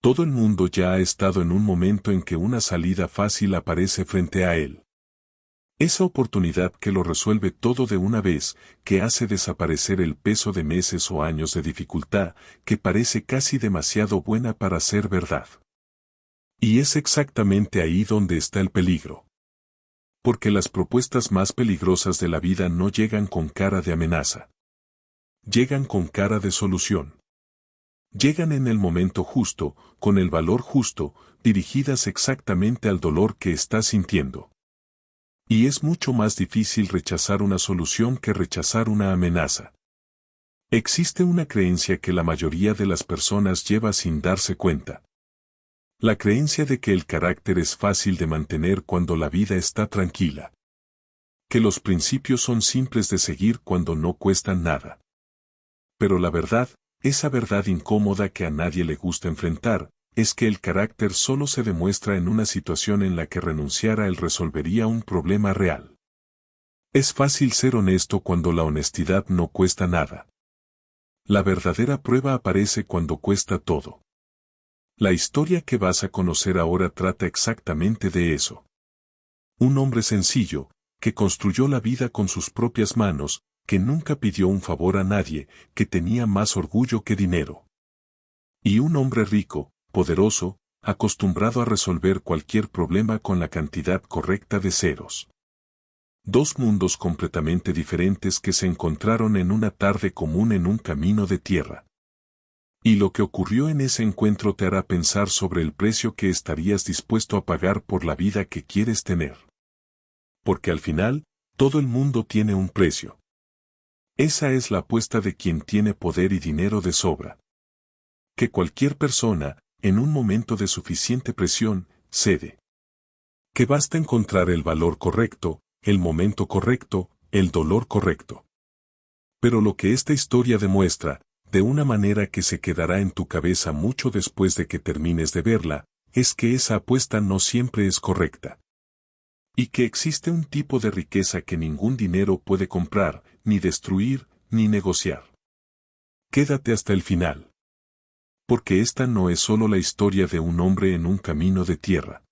Todo el mundo ya ha estado en un momento en que una salida fácil aparece frente a él. Esa oportunidad que lo resuelve todo de una vez, que hace desaparecer el peso de meses o años de dificultad, que parece casi demasiado buena para ser verdad. Y es exactamente ahí donde está el peligro. Porque las propuestas más peligrosas de la vida no llegan con cara de amenaza. Llegan con cara de solución. Llegan en el momento justo, con el valor justo, dirigidas exactamente al dolor que estás sintiendo. Y es mucho más difícil rechazar una solución que rechazar una amenaza. Existe una creencia que la mayoría de las personas lleva sin darse cuenta. La creencia de que el carácter es fácil de mantener cuando la vida está tranquila. Que los principios son simples de seguir cuando no cuestan nada. Pero la verdad, esa verdad incómoda que a nadie le gusta enfrentar, es que el carácter solo se demuestra en una situación en la que renunciar a él resolvería un problema real. Es fácil ser honesto cuando la honestidad no cuesta nada. La verdadera prueba aparece cuando cuesta todo. La historia que vas a conocer ahora trata exactamente de eso. Un hombre sencillo, que construyó la vida con sus propias manos, que nunca pidió un favor a nadie, que tenía más orgullo que dinero. Y un hombre rico, poderoso, acostumbrado a resolver cualquier problema con la cantidad correcta de ceros. Dos mundos completamente diferentes que se encontraron en una tarde común en un camino de tierra. Y lo que ocurrió en ese encuentro te hará pensar sobre el precio que estarías dispuesto a pagar por la vida que quieres tener. Porque al final, todo el mundo tiene un precio. Esa es la apuesta de quien tiene poder y dinero de sobra. Que cualquier persona, en un momento de suficiente presión, cede. Que basta encontrar el valor correcto, el momento correcto, el dolor correcto. Pero lo que esta historia demuestra, de una manera que se quedará en tu cabeza mucho después de que termines de verla, es que esa apuesta no siempre es correcta. Y que existe un tipo de riqueza que ningún dinero puede comprar, ni destruir, ni negociar. Quédate hasta el final. Porque esta no es solo la historia de un hombre en un camino de tierra.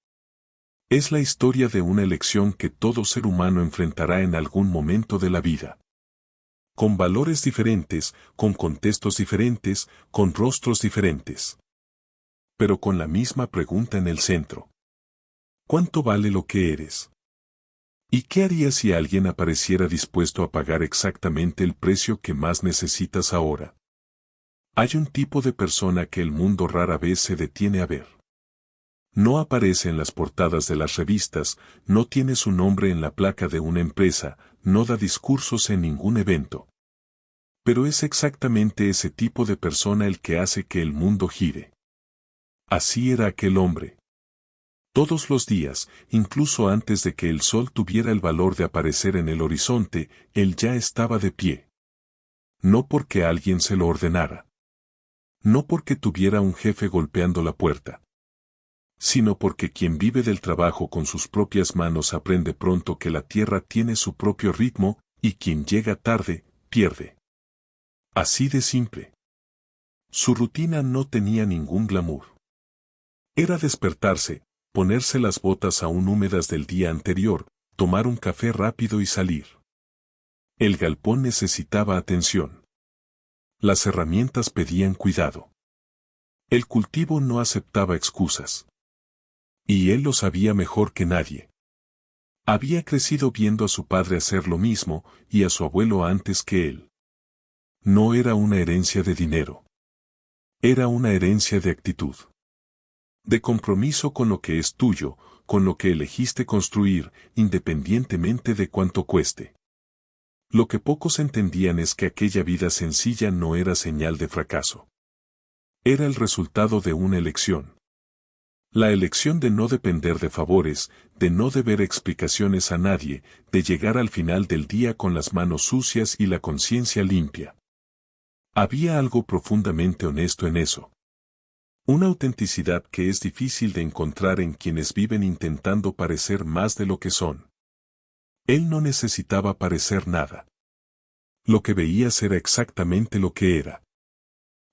Es la historia de una elección que todo ser humano enfrentará en algún momento de la vida. Con valores diferentes, con contextos diferentes, con rostros diferentes. Pero con la misma pregunta en el centro. ¿Cuánto vale lo que eres? ¿Y qué harías si alguien apareciera dispuesto a pagar exactamente el precio que más necesitas ahora? Hay un tipo de persona que el mundo rara vez se detiene a ver. No aparece en las portadas de las revistas, no tiene su nombre en la placa de una empresa, no da discursos en ningún evento. Pero es exactamente ese tipo de persona el que hace que el mundo gire. Así era aquel hombre. Todos los días, incluso antes de que el sol tuviera el valor de aparecer en el horizonte, él ya estaba de pie. No porque alguien se lo ordenara. No porque tuviera un jefe golpeando la puerta. Sino porque quien vive del trabajo con sus propias manos aprende pronto que la tierra tiene su propio ritmo, y quien llega tarde, pierde. Así de simple. Su rutina no tenía ningún glamour. Era despertarse, ponerse las botas aún húmedas del día anterior, tomar un café rápido y salir. El galpón necesitaba atención. Las herramientas pedían cuidado. El cultivo no aceptaba excusas. Y él lo sabía mejor que nadie. Había crecido viendo a su padre hacer lo mismo, y a su abuelo antes que él. No era una herencia de dinero. Era una herencia de actitud. De compromiso con lo que es tuyo, con lo que elegiste construir, independientemente de cuánto cueste. Lo que pocos entendían es que aquella vida sencilla no era señal de fracaso. Era el resultado de una elección. La elección de no depender de favores, de no deber explicaciones a nadie, de llegar al final del día con las manos sucias y la conciencia limpia. Había algo profundamente honesto en eso. Una autenticidad que es difícil de encontrar en quienes viven intentando parecer más de lo que son. Él no necesitaba parecer nada. Lo que veías era exactamente lo que era.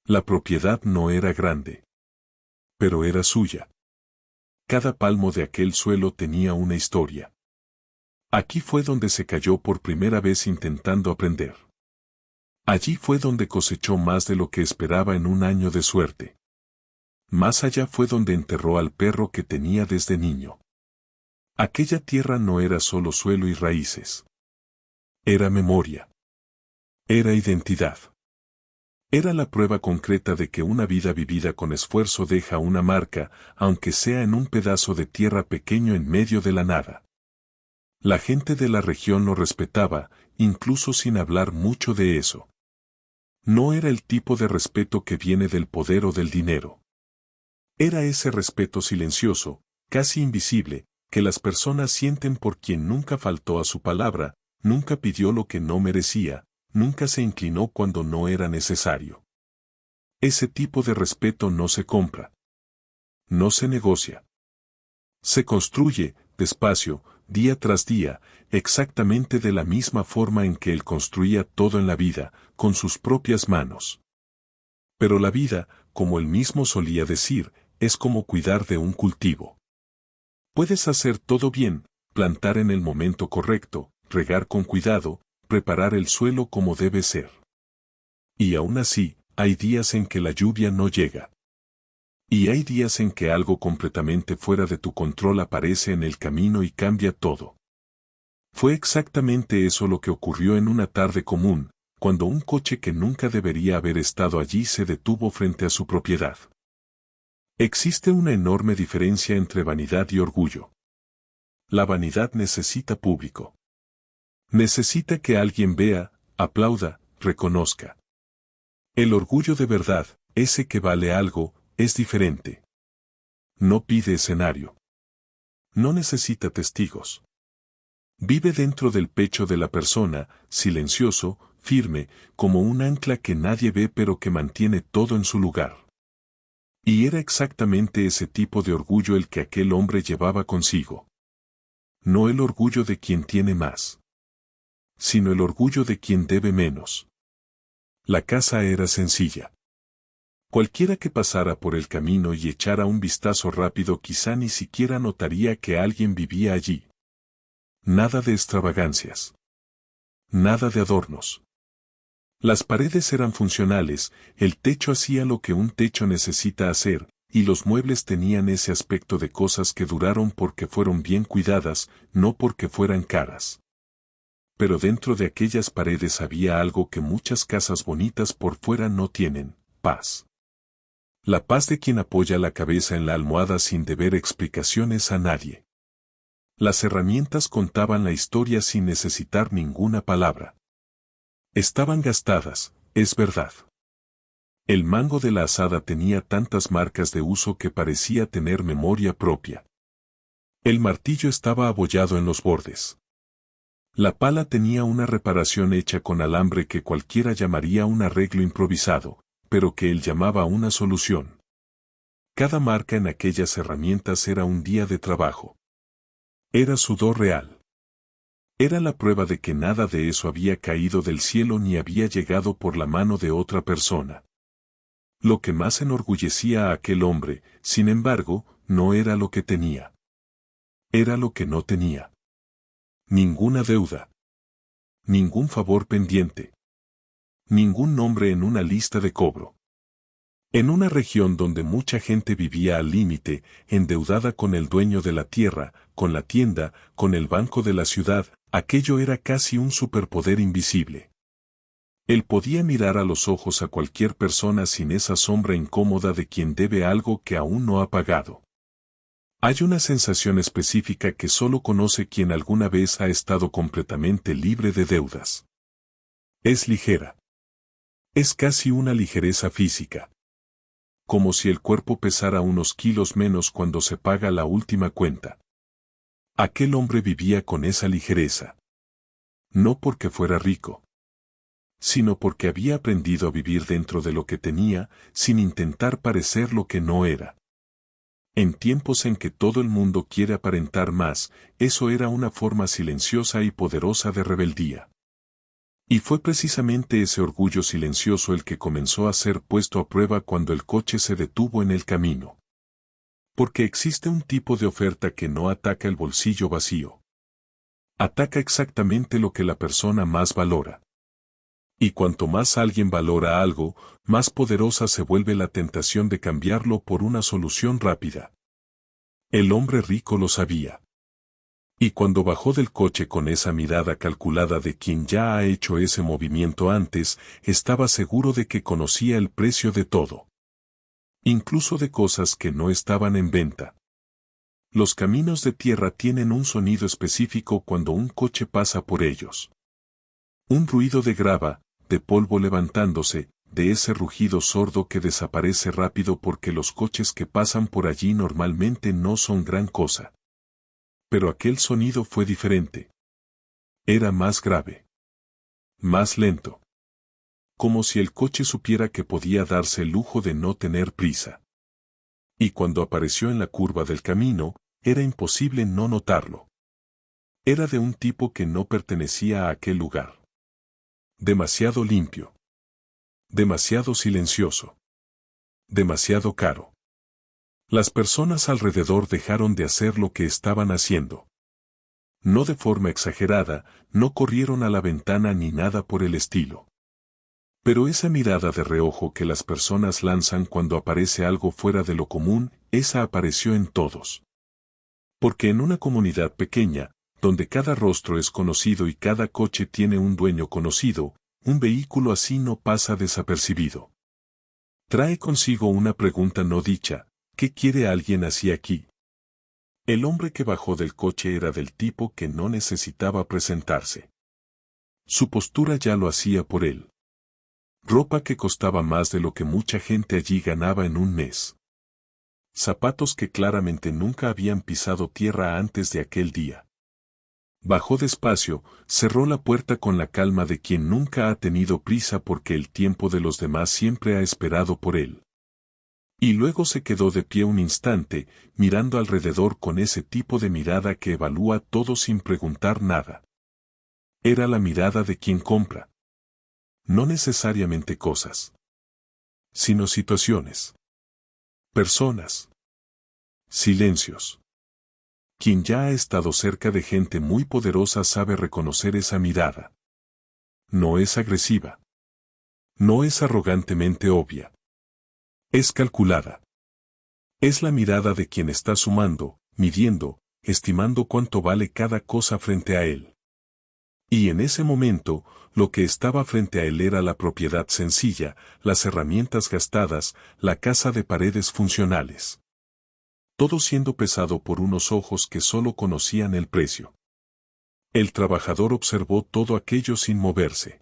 La propiedad no era grande. Pero era suya. Cada palmo de aquel suelo tenía una historia. Aquí fue donde se cayó por primera vez intentando aprender. Allí fue donde cosechó más de lo que esperaba en un año de suerte. Más allá fue donde enterró al perro que tenía desde niño. Aquella tierra no era solo suelo y raíces. Era memoria. Era identidad. Era la prueba concreta de que una vida vivida con esfuerzo deja una marca, aunque sea en un pedazo de tierra pequeño en medio de la nada. La gente de la región lo respetaba, incluso sin hablar mucho de eso. No era el tipo de respeto que viene del poder o del dinero. Era ese respeto silencioso, casi invisible, que las personas sienten por quien nunca faltó a su palabra, nunca pidió lo que no merecía, nunca se inclinó cuando no era necesario. Ese tipo de respeto no se compra. No se negocia. Se construye, despacio, día tras día, exactamente de la misma forma en que él construía todo en la vida, con sus propias manos. Pero la vida, como él mismo solía decir, es como cuidar de un cultivo. Puedes hacer todo bien, plantar en el momento correcto, regar con cuidado, preparar el suelo como debe ser. Y aún así, hay días en que la lluvia no llega. Y hay días en que algo completamente fuera de tu control aparece en el camino y cambia todo. Fue exactamente eso lo que ocurrió en una tarde común, cuando un coche que nunca debería haber estado allí se detuvo frente a su propiedad. Existe una enorme diferencia entre vanidad y orgullo. La vanidad necesita público. Necesita que alguien vea, aplauda, reconozca. El orgullo de verdad, ese que vale algo, es diferente. No pide escenario. No necesita testigos. Vive dentro del pecho de la persona, silencioso, firme, como un ancla que nadie ve pero que mantiene todo en su lugar. Y era exactamente ese tipo de orgullo el que aquel hombre llevaba consigo. No el orgullo de quien tiene más, sino el orgullo de quien debe menos. La casa era sencilla. Cualquiera que pasara por el camino y echara un vistazo rápido quizá ni siquiera notaría que alguien vivía allí. Nada de extravagancias. Nada de adornos. Las paredes eran funcionales, el techo hacía lo que un techo necesita hacer, y los muebles tenían ese aspecto de cosas que duraron porque fueron bien cuidadas, no porque fueran caras. Pero dentro de aquellas paredes había algo que muchas casas bonitas por fuera no tienen: paz. La paz de quien apoya la cabeza en la almohada sin deber explicaciones a nadie. Las herramientas contaban la historia sin necesitar ninguna palabra. Estaban gastadas, es verdad. El mango de la azada tenía tantas marcas de uso que parecía tener memoria propia. El martillo estaba abollado en los bordes. La pala tenía una reparación hecha con alambre que cualquiera llamaría un arreglo improvisado, pero que él llamaba una solución. Cada marca en aquellas herramientas era un día de trabajo. Era sudor real. Era la prueba de que nada de eso había caído del cielo ni había llegado por la mano de otra persona. Lo que más enorgullecía a aquel hombre, sin embargo, no era lo que tenía. Era lo que no tenía. Ninguna deuda. Ningún favor pendiente. Ningún nombre en una lista de cobro. En una región donde mucha gente vivía al límite, endeudada con el dueño de la tierra, con la tienda, con el banco de la ciudad, aquello era casi un superpoder invisible. Él podía mirar a los ojos a cualquier persona sin esa sombra incómoda de quien debe algo que aún no ha pagado. Hay una sensación específica que solo conoce quien alguna vez ha estado completamente libre de deudas. Es ligera. Es casi una ligereza física. Como si el cuerpo pesara unos kilos menos cuando se paga la última cuenta. Aquel hombre vivía con esa ligereza. No porque fuera rico, sino porque había aprendido a vivir dentro de lo que tenía, sin intentar parecer lo que no era. En tiempos en que todo el mundo quiere aparentar más, eso era una forma silenciosa y poderosa de rebeldía. Y fue precisamente ese orgullo silencioso el que comenzó a ser puesto a prueba cuando el coche se detuvo en el camino. Porque existe un tipo de oferta que no ataca el bolsillo vacío. Ataca exactamente lo que la persona más valora. Y cuanto más alguien valora algo, más poderosa se vuelve la tentación de cambiarlo por una solución rápida. El hombre rico lo sabía. Y cuando bajó del coche con esa mirada calculada de quien ya ha hecho ese movimiento antes, estaba seguro de que conocía el precio de todo. Incluso de cosas que no estaban en venta. Los caminos de tierra tienen un sonido específico cuando un coche pasa por ellos. Un ruido de grava, de polvo levantándose, de ese rugido sordo que desaparece rápido porque los coches que pasan por allí normalmente no son gran cosa. Pero aquel sonido fue diferente. Era más grave. Más lento. Como si el coche supiera que podía darse el lujo de no tener prisa. Y cuando apareció en la curva del camino, era imposible no notarlo. Era de un tipo que no pertenecía a aquel lugar. Demasiado limpio. Demasiado silencioso. Demasiado caro. Las personas alrededor dejaron de hacer lo que estaban haciendo. No de forma exagerada, no corrieron a la ventana ni nada por el estilo. Pero esa mirada de reojo que las personas lanzan cuando aparece algo fuera de lo común, esa apareció en todos. Porque en una comunidad pequeña, donde cada rostro es conocido y cada coche tiene un dueño conocido, un vehículo así no pasa desapercibido. Trae consigo una pregunta no dicha: ¿qué quiere alguien así aquí? El hombre que bajó del coche era del tipo que no necesitaba presentarse. Su postura ya lo hacía por él. Ropa que costaba más de lo que mucha gente allí ganaba en un mes. Zapatos que claramente nunca habían pisado tierra antes de aquel día. Bajó despacio, cerró la puerta con la calma de quien nunca ha tenido prisa porque el tiempo de los demás siempre ha esperado por él. Y luego se quedó de pie un instante, mirando alrededor con ese tipo de mirada que evalúa todo sin preguntar nada. Era la mirada de quien compra. No necesariamente cosas, sino situaciones. Personas. Silencios. Quien ya ha estado cerca de gente muy poderosa sabe reconocer esa mirada. No es agresiva. No es arrogantemente obvia. Es calculada. Es la mirada de quien está sumando, midiendo, estimando cuánto vale cada cosa frente a él. Y en ese momento, lo que estaba frente a él era la propiedad sencilla, las herramientas gastadas, la casa de paredes funcionales. Todo siendo pesado por unos ojos que solo conocían el precio. El trabajador observó todo aquello sin moverse.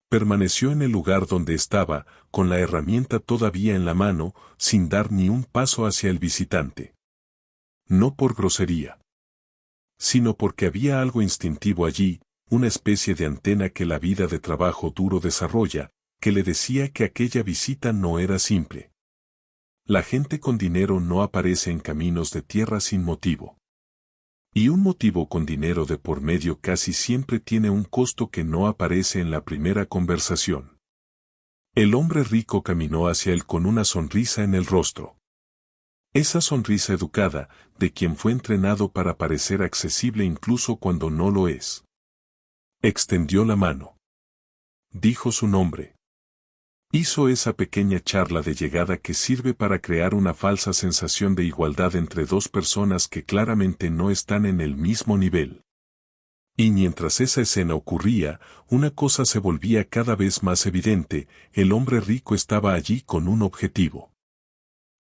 Permaneció en el lugar donde estaba, con la herramienta todavía en la mano, sin dar ni un paso hacia el visitante. No por grosería, sino porque había algo instintivo allí, una especie de antena que la vida de trabajo duro desarrolla, que le decía que aquella visita no era simple. La gente con dinero no aparece en caminos de tierra sin motivo. Y un motivo con dinero de por medio casi siempre tiene un costo que no aparece en la primera conversación. El hombre rico caminó hacia él con una sonrisa en el rostro. Esa sonrisa educada, de quien fue entrenado para parecer accesible incluso cuando no lo es. Extendió la mano. Dijo su nombre. Hizo esa pequeña charla de llegada que sirve para crear una falsa sensación de igualdad entre dos personas que claramente no están en el mismo nivel. Y mientras esa escena ocurría, una cosa se volvía cada vez más evidente: el hombre rico estaba allí con un objetivo.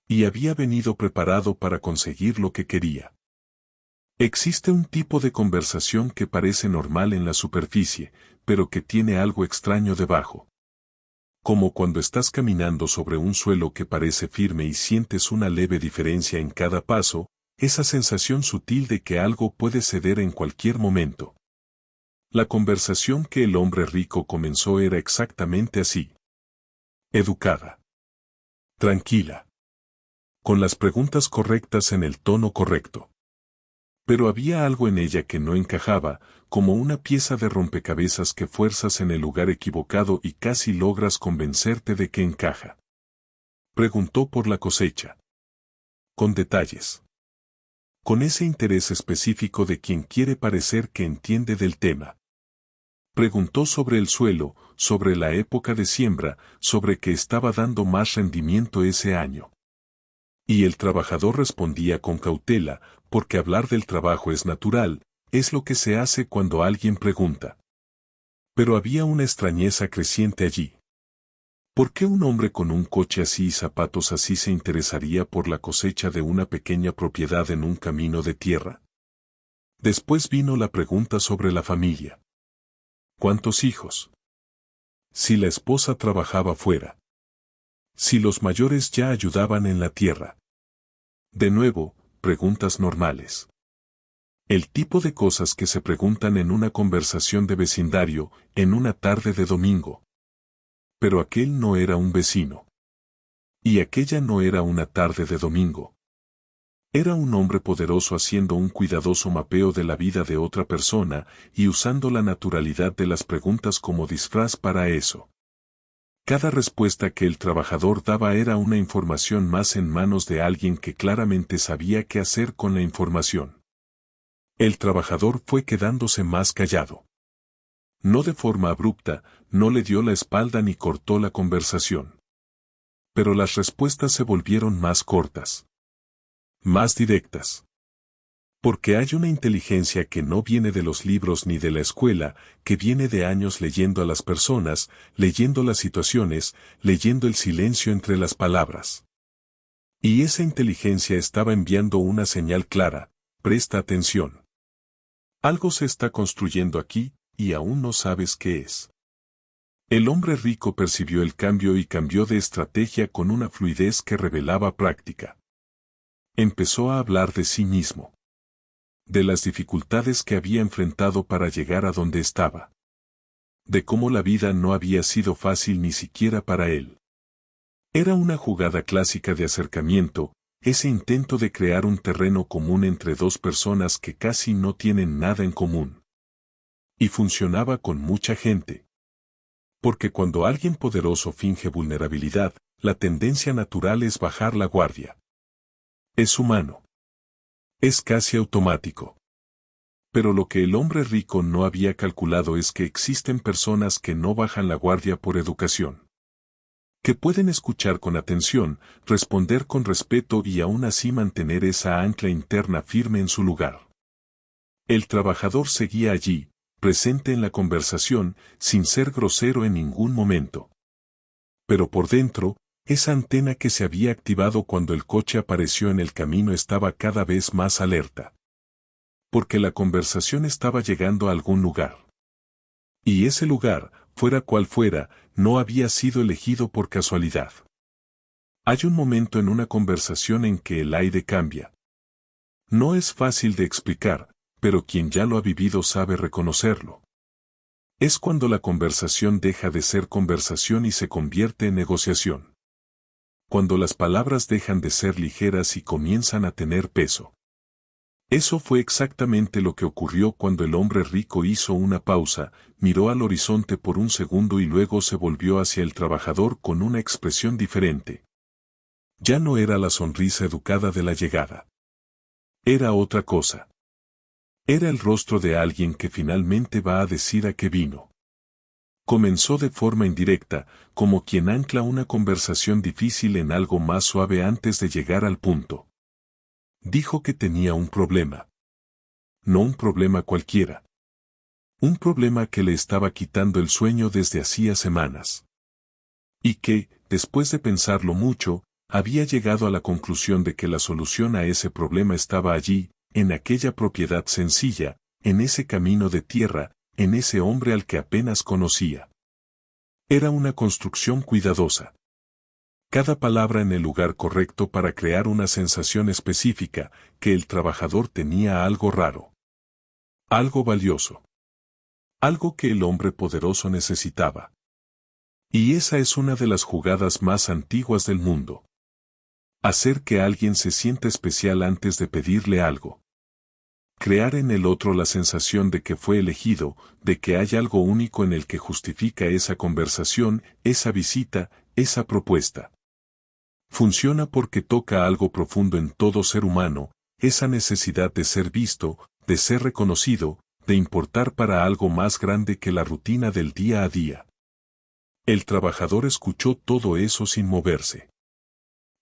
Y había venido preparado para conseguir lo que quería. Existe un tipo de conversación que parece normal en la superficie, pero que tiene algo extraño debajo. Como cuando estás caminando sobre un suelo que parece firme y sientes una leve diferencia en cada paso, esa sensación sutil de que algo puede ceder en cualquier momento. La conversación que el hombre rico comenzó era exactamente así. Educada. Tranquila. Con las preguntas correctas en el tono correcto. Pero había algo en ella que no encajaba, como una pieza de rompecabezas que fuerzas en el lugar equivocado y casi logras convencerte de que encaja. Preguntó por la cosecha. con detalles. Con ese interés específico de quien quiere parecer que entiende del tema. Preguntó sobre el suelo, sobre la época de siembra, sobre qué estaba dando más rendimiento ese año. Y el trabajador respondía con cautela, porque hablar del trabajo es natural, es lo que se hace cuando alguien pregunta. Pero había una extrañeza creciente allí. ¿Por qué un hombre con un coche así y zapatos así se interesaría por la cosecha de una pequeña propiedad en un camino de tierra? Después vino la pregunta sobre la familia. ¿Cuántos hijos? Si la esposa trabajaba fuera. Si los mayores ya ayudaban en la tierra. De nuevo, preguntas normales. El tipo de cosas que se preguntan en una conversación de vecindario, en una tarde de domingo. Pero aquel no era un vecino. Y aquella no era una tarde de domingo. Era un hombre poderoso haciendo un cuidadoso mapeo de la vida de otra persona y usando la naturalidad de las preguntas como disfraz para eso. Cada respuesta que el trabajador daba era una información más en manos de alguien que claramente sabía qué hacer con la información. El trabajador fue quedándose más callado. No de forma abrupta, no le dio la espalda ni cortó la conversación. Pero las respuestas se volvieron más cortas. Más directas. Porque hay una inteligencia que no viene de los libros ni de la escuela, que viene de años leyendo a las personas, leyendo las situaciones, leyendo el silencio entre las palabras. Y esa inteligencia estaba enviando una señal clara: presta atención. Algo se está construyendo aquí, y aún no sabes qué es. El hombre rico percibió el cambio y cambió de estrategia con una fluidez que revelaba práctica. Empezó a hablar de sí mismo. De las dificultades que había enfrentado para llegar a donde estaba. De cómo la vida no había sido fácil ni siquiera para él. Era una jugada clásica de acercamiento, ese intento de crear un terreno común entre dos personas que casi no tienen nada en común. Y funcionaba con mucha gente. Porque cuando alguien poderoso finge vulnerabilidad, la tendencia natural es bajar la guardia. Es humano. Es casi automático. Pero lo que el hombre rico no había calculado es que existen personas que no bajan la guardia por educación. Que pueden escuchar con atención, responder con respeto y aún así mantener esa ancla interna firme en su lugar. El trabajador seguía allí, presente en la conversación, sin ser grosero en ningún momento. Pero por dentro, esa antena que se había activado cuando el coche apareció en el camino estaba cada vez más alerta. Porque la conversación estaba llegando a algún lugar. Y ese lugar, fuera cual fuera, no había sido elegido por casualidad. Hay un momento en una conversación en que el aire cambia. No es fácil de explicar, pero quien ya lo ha vivido sabe reconocerlo. Es cuando la conversación deja de ser conversación y se convierte en negociación. Cuando las palabras dejan de ser ligeras y comienzan a tener peso. Eso fue exactamente lo que ocurrió cuando el hombre rico hizo una pausa, miró al horizonte por un segundo y luego se volvió hacia el trabajador con una expresión diferente. Ya no era la sonrisa educada de la llegada. Era otra cosa. Era el rostro de alguien que finalmente va a decir a qué vino. Comenzó de forma indirecta, como quien ancla una conversación difícil en algo más suave antes de llegar al punto. Dijo que tenía un problema. No un problema cualquiera. Un problema que le estaba quitando el sueño desde hacía semanas. Y que, después de pensarlo mucho, había llegado a la conclusión de que la solución a ese problema estaba allí, en aquella propiedad sencilla, en ese camino de tierra, en ese hombre al que apenas conocía. Era una construcción cuidadosa. Cada palabra en el lugar correcto para crear una sensación específica, que el trabajador tenía algo raro. Algo valioso. Algo que el hombre poderoso necesitaba. Y esa es una de las jugadas más antiguas del mundo. Hacer que alguien se sienta especial antes de pedirle algo. Crear en el otro la sensación de que fue elegido, de que hay algo único en el que justifica esa conversación, esa visita, esa propuesta. Funciona porque toca algo profundo en todo ser humano, esa necesidad de ser visto, de ser reconocido, de importar para algo más grande que la rutina del día a día. El trabajador escuchó todo eso sin moverse.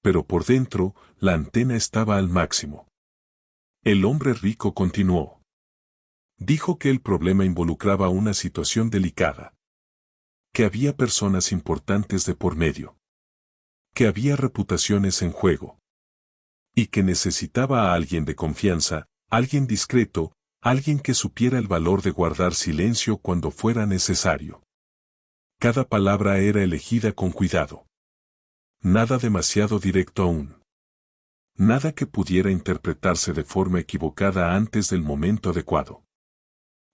Pero por dentro, la antena estaba al máximo. El hombre rico continuó. Dijo que el problema involucraba una situación delicada. Que había personas importantes de por medio. Que había reputaciones en juego. Y que necesitaba a alguien de confianza, alguien discreto, alguien que supiera el valor de guardar silencio cuando fuera necesario. Cada palabra era elegida con cuidado. Nada demasiado directo aún. Nada que pudiera interpretarse de forma equivocada antes del momento adecuado.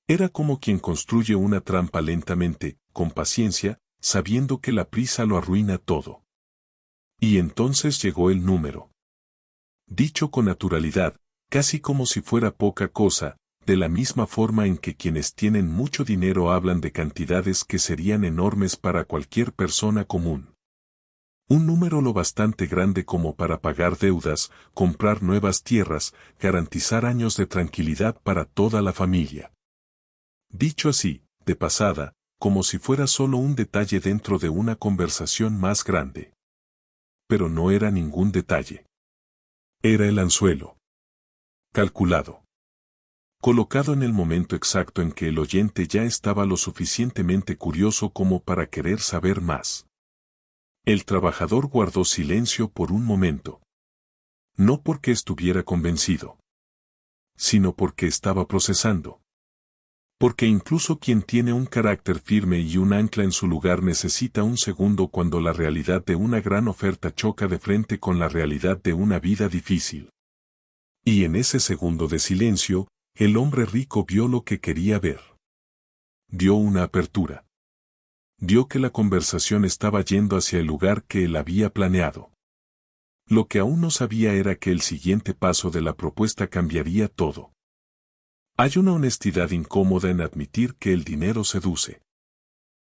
Era como quien construye una trampa lentamente, con paciencia, sabiendo que la prisa lo arruina todo. Y entonces llegó el número. Dicho con naturalidad, casi como si fuera poca cosa, de la misma forma en que quienes tienen mucho dinero hablan de cantidades que serían enormes para cualquier persona común. Un número lo bastante grande como para pagar deudas, comprar nuevas tierras, garantizar años de tranquilidad para toda la familia. Dicho así, de pasada, como si fuera solo un detalle dentro de una conversación más grande. Pero no era ningún detalle. Era el anzuelo. Calculado. Colocado en el momento exacto en que el oyente ya estaba lo suficientemente curioso como para querer saber más. El trabajador guardó silencio por un momento. No porque estuviera convencido, sino porque estaba procesando. Porque incluso quien tiene un carácter firme y un ancla en su lugar necesita un segundo cuando la realidad de una gran oferta choca de frente con la realidad de una vida difícil. Y en ese segundo de silencio, el hombre rico vio lo que quería ver. Dio una apertura. Vio que la conversación estaba yendo hacia el lugar que él había planeado. Lo que aún no sabía era que el siguiente paso de la propuesta cambiaría todo. Hay una honestidad incómoda en admitir que el dinero seduce.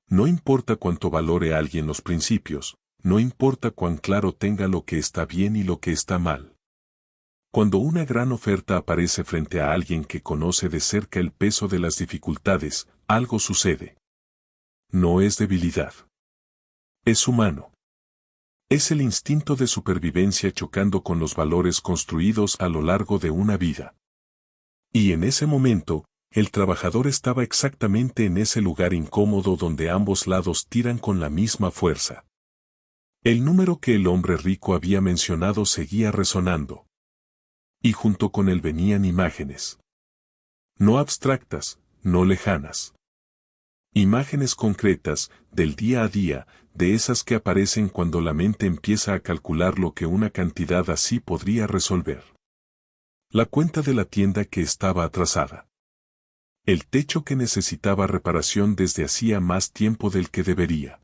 No importa cuánto valore alguien los principios, no importa cuán claro tenga lo que está bien y lo que está mal. Cuando una gran oferta aparece frente a alguien que conoce de cerca el peso de las dificultades, algo sucede. No es debilidad. Es humano. Es el instinto de supervivencia chocando con los valores construidos a lo largo de una vida. Y en ese momento, el trabajador estaba exactamente en ese lugar incómodo donde ambos lados tiran con la misma fuerza. El número que el hombre rico había mencionado seguía resonando. Y junto con él venían imágenes. No abstractas, no lejanas. Imágenes concretas, del día a día, de esas que aparecen cuando la mente empieza a calcular lo que una cantidad así podría resolver. La cuenta de la tienda que estaba atrasada. El techo que necesitaba reparación desde hacía más tiempo del que debería.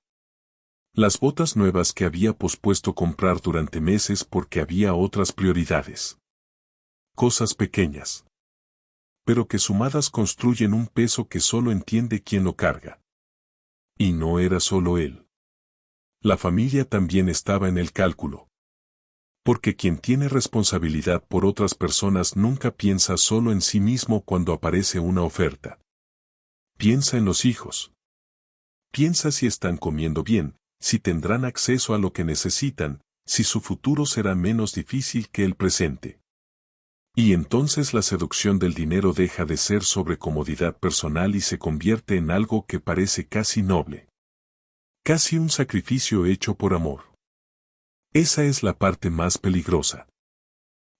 Las botas nuevas que había pospuesto comprar durante meses porque había otras prioridades. Cosas pequeñas. Pero que sumadas construyen un peso que solo entiende quien lo carga. Y no era solo él. La familia también estaba en el cálculo. Porque quien tiene responsabilidad por otras personas nunca piensa solo en sí mismo cuando aparece una oferta. Piensa en los hijos. Piensa si están comiendo bien, si tendrán acceso a lo que necesitan, si su futuro será menos difícil que el presente. Y entonces la seducción del dinero deja de ser sobre comodidad personal y se convierte en algo que parece casi noble. Casi un sacrificio hecho por amor. Esa es la parte más peligrosa.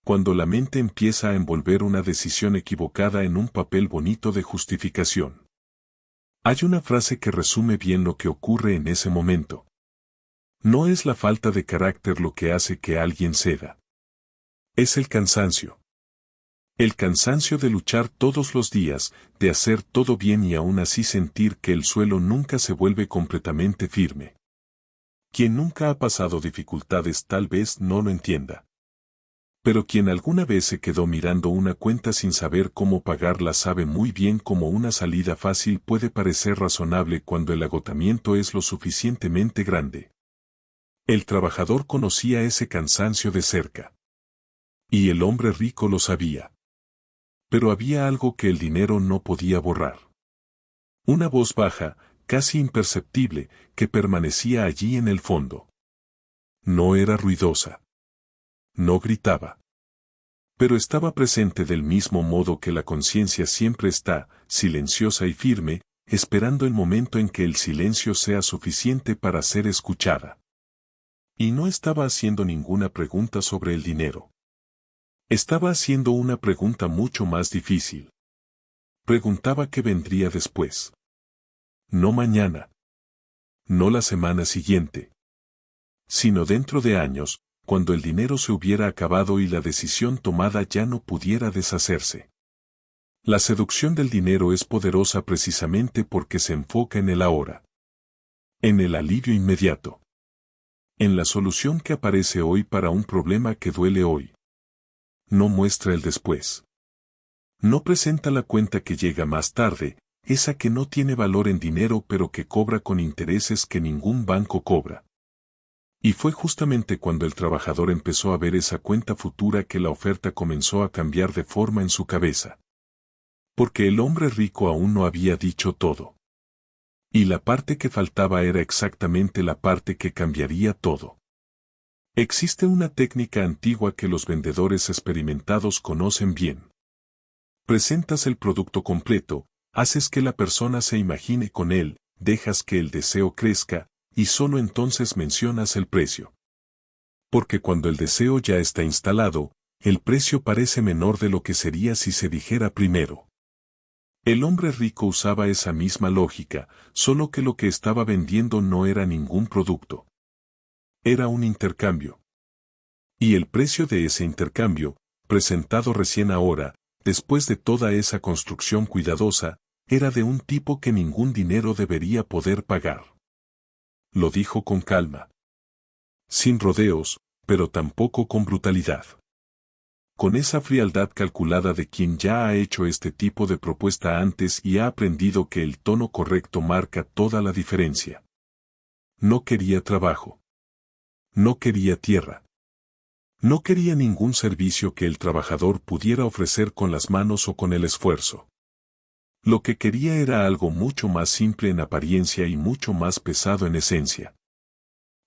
Cuando la mente empieza a envolver una decisión equivocada en un papel bonito de justificación. Hay una frase que resume bien lo que ocurre en ese momento. No es la falta de carácter lo que hace que alguien ceda. Es el cansancio. El cansancio de luchar todos los días, de hacer todo bien y aún así sentir que el suelo nunca se vuelve completamente firme. Quien nunca ha pasado dificultades tal vez no lo entienda. Pero quien alguna vez se quedó mirando una cuenta sin saber cómo pagarla sabe muy bien cómo una salida fácil puede parecer razonable cuando el agotamiento es lo suficientemente grande. El trabajador conocía ese cansancio de cerca. Y el hombre rico lo sabía. Pero había algo que el dinero no podía borrar. Una voz baja, casi imperceptible, que permanecía allí en el fondo. No era ruidosa. No gritaba. Pero estaba presente del mismo modo que la conciencia siempre está, silenciosa y firme, esperando el momento en que el silencio sea suficiente para ser escuchada. Y no estaba haciendo ninguna pregunta sobre el dinero. Estaba haciendo una pregunta mucho más difícil. Preguntaba qué vendría después. No mañana. No la semana siguiente. Sino dentro de años, cuando el dinero se hubiera acabado y la decisión tomada ya no pudiera deshacerse. La seducción del dinero es poderosa precisamente porque se enfoca en el ahora. En el alivio inmediato. En la solución que aparece hoy para un problema que duele hoy. No muestra el después. No presenta la cuenta que llega más tarde, esa que no tiene valor en dinero pero que cobra con intereses que ningún banco cobra. Y fue justamente cuando el trabajador empezó a ver esa cuenta futura que la oferta comenzó a cambiar de forma en su cabeza. Porque el hombre rico aún no había dicho todo. Y la parte que faltaba era exactamente la parte que cambiaría todo. Existe una técnica antigua que los vendedores experimentados conocen bien. Presentas el producto completo, haces que la persona se imagine con él, dejas que el deseo crezca, y solo entonces mencionas el precio. Porque cuando el deseo ya está instalado, el precio parece menor de lo que sería si se dijera primero. El hombre rico usaba esa misma lógica, solo que lo que estaba vendiendo no era ningún producto. Era un intercambio. Y el precio de ese intercambio, presentado recién ahora, después de toda esa construcción cuidadosa, era de un tipo que ningún dinero debería poder pagar. Lo dijo con calma. Sin rodeos, pero tampoco con brutalidad. Con esa frialdad calculada de quien ya ha hecho este tipo de propuesta antes y ha aprendido que el tono correcto marca toda la diferencia. No quería trabajo. No quería tierra. No quería ningún servicio que el trabajador pudiera ofrecer con las manos o con el esfuerzo. Lo que quería era algo mucho más simple en apariencia y mucho más pesado en esencia.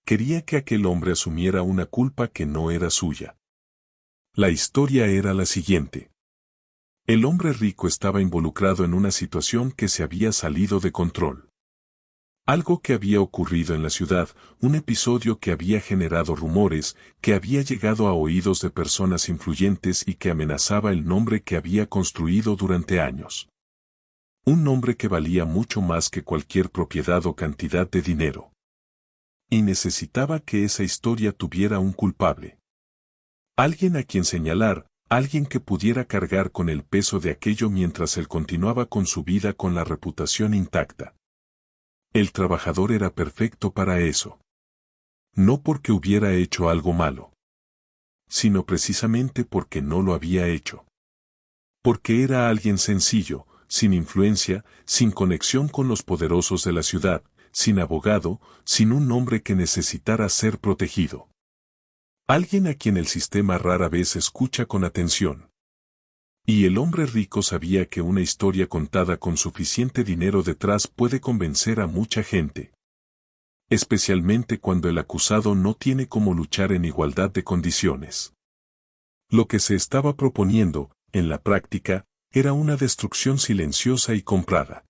Quería que aquel hombre asumiera una culpa que no era suya. La historia era la siguiente. El hombre rico estaba involucrado en una situación que se había salido de control. Algo que había ocurrido en la ciudad, un episodio que había generado rumores, que había llegado a oídos de personas influyentes y que amenazaba el nombre que había construido durante años. Un nombre que valía mucho más que cualquier propiedad o cantidad de dinero. Y necesitaba que esa historia tuviera un culpable. Alguien a quien señalar, alguien que pudiera cargar con el peso de aquello mientras él continuaba con su vida con la reputación intacta. El trabajador era perfecto para eso. No porque hubiera hecho algo malo, sino precisamente porque no lo había hecho. Porque era alguien sencillo, sin influencia, sin conexión con los poderosos de la ciudad, sin abogado, sin un nombre que necesitara ser protegido. Alguien a quien el sistema rara vez escucha con atención. Y el hombre rico sabía que una historia contada con suficiente dinero detrás puede convencer a mucha gente. Especialmente cuando el acusado no tiene cómo luchar en igualdad de condiciones. Lo que se estaba proponiendo, en la práctica, era una destrucción silenciosa y comprada.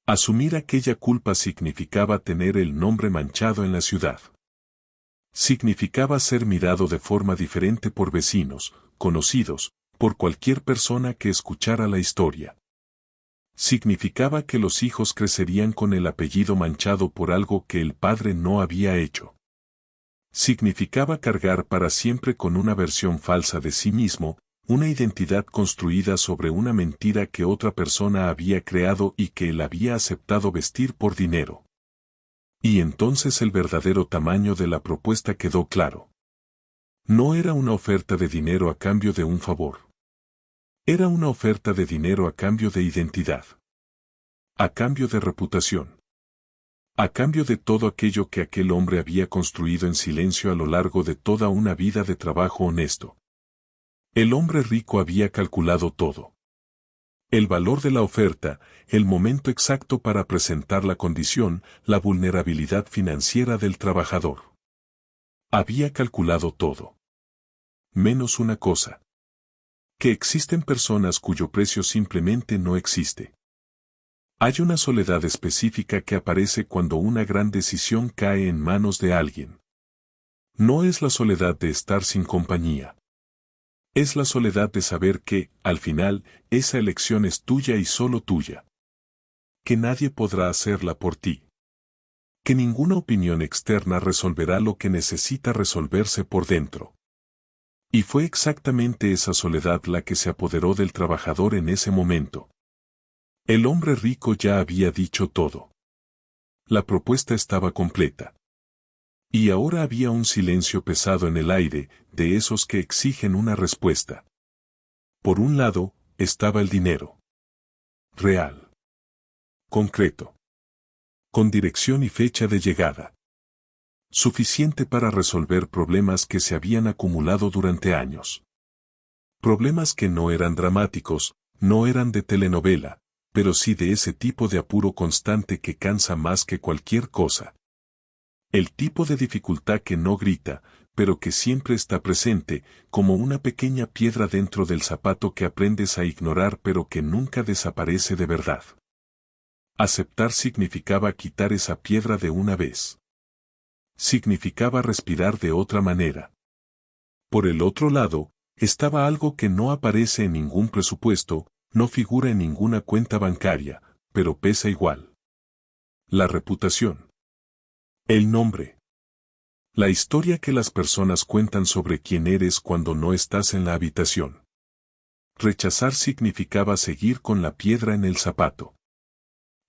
Asumir aquella culpa significaba tener el nombre manchado en la ciudad. Significaba ser mirado de forma diferente por vecinos, conocidos, por cualquier persona que escuchara la historia. Significaba que los hijos crecerían con el apellido manchado por algo que el padre no había hecho. Significaba cargar para siempre con una versión falsa de sí mismo, una identidad construida sobre una mentira que otra persona había creado y que él había aceptado vestir por dinero. Y entonces el verdadero tamaño de la propuesta quedó claro. No era una oferta de dinero a cambio de un favor. Era una oferta de dinero a cambio de identidad. A cambio de reputación. A cambio de todo aquello que aquel hombre había construido en silencio a lo largo de toda una vida de trabajo honesto. El hombre rico había calculado todo. El valor de la oferta, el momento exacto para presentar la condición, la vulnerabilidad financiera del trabajador. Había calculado todo. Menos una cosa. Que existen personas cuyo precio simplemente no existe. Hay una soledad específica que aparece cuando una gran decisión cae en manos de alguien. No es la soledad de estar sin compañía. Es la soledad de saber que, al final, esa elección es tuya y solo tuya. Que nadie podrá hacerla por ti. Que ninguna opinión externa resolverá lo que necesita resolverse por dentro. Y fue exactamente esa soledad la que se apoderó del trabajador en ese momento. El hombre rico ya había dicho todo. La propuesta estaba completa. Y ahora había un silencio pesado en el aire, de esos que exigen una respuesta. Por un lado, estaba el dinero. Real. Concreto. Con dirección y fecha de llegada. Suficiente para resolver problemas que se habían acumulado durante años. Problemas que no eran dramáticos, no eran de telenovela, pero sí de ese tipo de apuro constante que cansa más que cualquier cosa. El tipo de dificultad que no grita, pero que siempre está presente, como una pequeña piedra dentro del zapato que aprendes a ignorar pero que nunca desaparece de verdad. Aceptar significaba quitar esa piedra de una vez. Significaba respirar de otra manera. Por el otro lado, estaba algo que no aparece en ningún presupuesto, no figura en ninguna cuenta bancaria, pero pesa igual. La reputación. El nombre. La historia que las personas cuentan sobre quién eres cuando no estás en la habitación. Rechazar significaba seguir con la piedra en el zapato.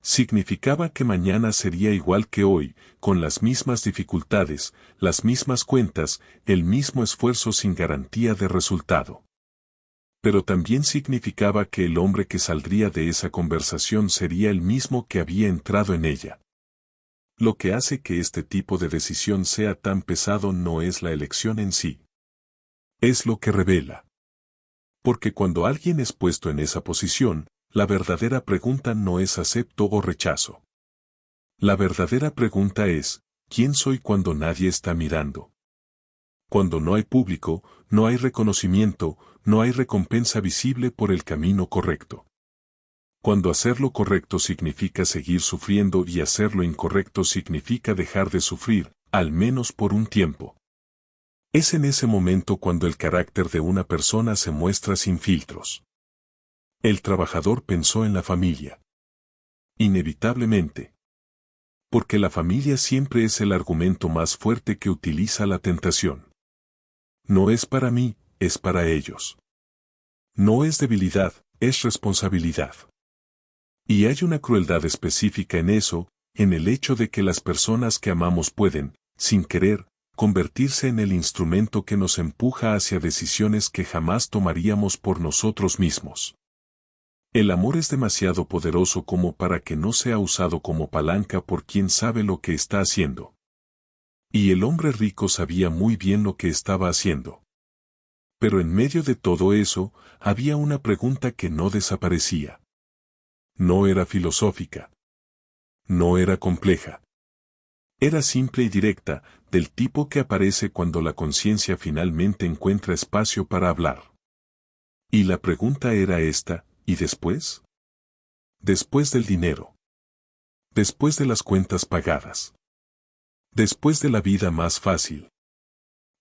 Significaba que mañana sería igual que hoy, con las mismas dificultades, las mismas cuentas, el mismo esfuerzo sin garantía de resultado. Pero también significaba que el hombre que saldría de esa conversación sería el mismo que había entrado en ella. Lo que hace que este tipo de decisión sea tan pesado no es la elección en sí. Es lo que revela. Porque cuando alguien es puesto en esa posición, la verdadera pregunta no es acepto o rechazo. La verdadera pregunta es, ¿quién soy cuando nadie está mirando? Cuando no hay público, no hay reconocimiento, no hay recompensa visible por el camino correcto. Cuando hacer lo correcto significa seguir sufriendo y hacer lo incorrecto significa dejar de sufrir, al menos por un tiempo. Es en ese momento cuando el carácter de una persona se muestra sin filtros. El trabajador pensó en la familia. Inevitablemente. Porque la familia siempre es el argumento más fuerte que utiliza la tentación. No es para mí, es para ellos. No es debilidad, es responsabilidad. Y hay una crueldad específica en eso, en el hecho de que las personas que amamos pueden, sin querer, convertirse en el instrumento que nos empuja hacia decisiones que jamás tomaríamos por nosotros mismos. El amor es demasiado poderoso como para que no sea usado como palanca por quien sabe lo que está haciendo. Y el hombre rico sabía muy bien lo que estaba haciendo. Pero en medio de todo eso, había una pregunta que no desaparecía. No era filosófica. No era compleja. Era simple y directa, del tipo que aparece cuando la conciencia finalmente encuentra espacio para hablar. Y la pregunta era esta, ¿y después? Después del dinero. Después de las cuentas pagadas. Después de la vida más fácil.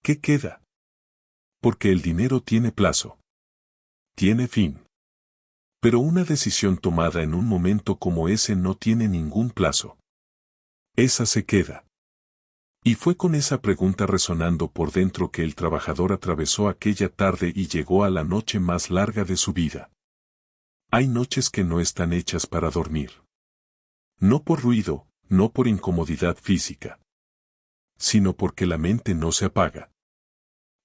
¿Qué queda? Porque el dinero tiene plazo. Tiene fin. Pero una decisión tomada en un momento como ese no tiene ningún plazo. Esa se queda. Y fue con esa pregunta resonando por dentro que el trabajador atravesó aquella tarde y llegó a la noche más larga de su vida. Hay noches que no están hechas para dormir. No por ruido, no por incomodidad física. Sino porque la mente no se apaga.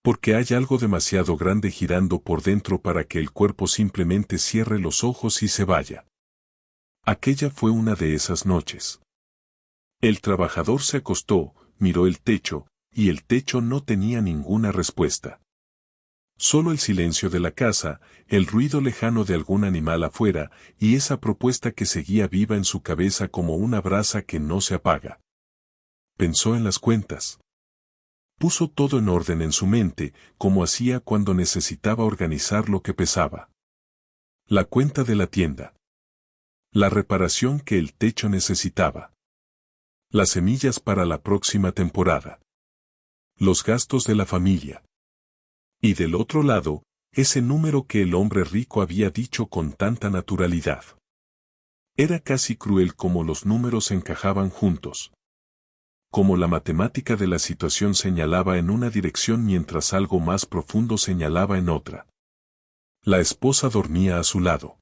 Porque hay algo demasiado grande girando por dentro para que el cuerpo simplemente cierre los ojos y se vaya. Aquella fue una de esas noches. El trabajador se acostó, miró el techo, y el techo no tenía ninguna respuesta. Solo el silencio de la casa, el ruido lejano de algún animal afuera, y esa propuesta que seguía viva en su cabeza como una brasa que no se apaga. Pensó en las cuentas. Puso todo en orden en su mente, como hacía cuando necesitaba organizar lo que pesaba. La cuenta de la tienda. La reparación que el techo necesitaba. Las semillas para la próxima temporada. Los gastos de la familia. Y del otro lado, ese número que el hombre rico había dicho con tanta naturalidad. Era casi cruel como los números encajaban juntos. Como la matemática de la situación señalaba en una dirección mientras algo más profundo señalaba en otra. La esposa dormía a su lado.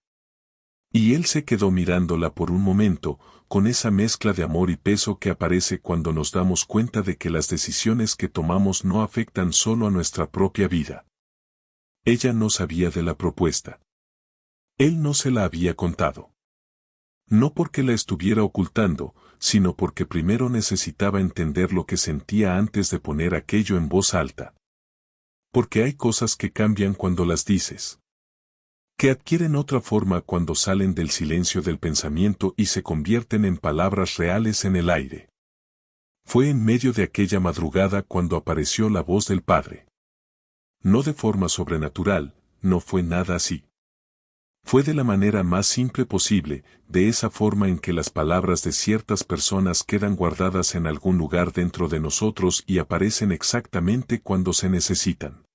Y él se quedó mirándola por un momento, con esa mezcla de amor y peso que aparece cuando nos damos cuenta de que las decisiones que tomamos no afectan solo a nuestra propia vida. Ella no sabía de la propuesta. Él no se la había contado. No porque la estuviera ocultando, sino porque primero necesitaba entender lo que sentía antes de poner aquello en voz alta. Porque hay cosas que cambian cuando las dices. Que adquieren otra forma cuando salen del silencio del pensamiento y se convierten en palabras reales en el aire. Fue en medio de aquella madrugada cuando apareció la voz del Padre. No de forma sobrenatural, no fue nada así. Fue de la manera más simple posible, de esa forma en que las palabras de ciertas personas quedan guardadas en algún lugar dentro de nosotros y aparecen exactamente cuando se necesitan.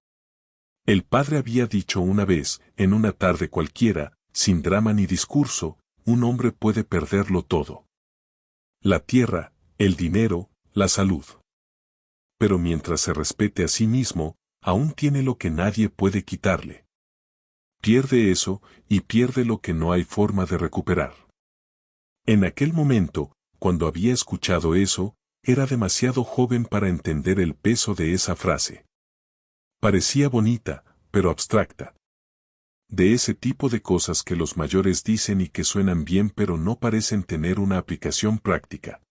El Padre había dicho una vez, en una tarde cualquiera, sin drama ni discurso, un hombre puede perderlo todo. La tierra, el dinero, la salud. Pero mientras se respete a sí mismo, aún tiene lo que nadie puede quitarle. Pierde eso, y pierde lo que no hay forma de recuperar. En aquel momento, cuando había escuchado eso, era demasiado joven para entender el peso de esa frase. Parecía bonita, pero abstracta. De ese tipo de cosas que los mayores dicen y que suenan bien pero no parecen tener una aplicación práctica.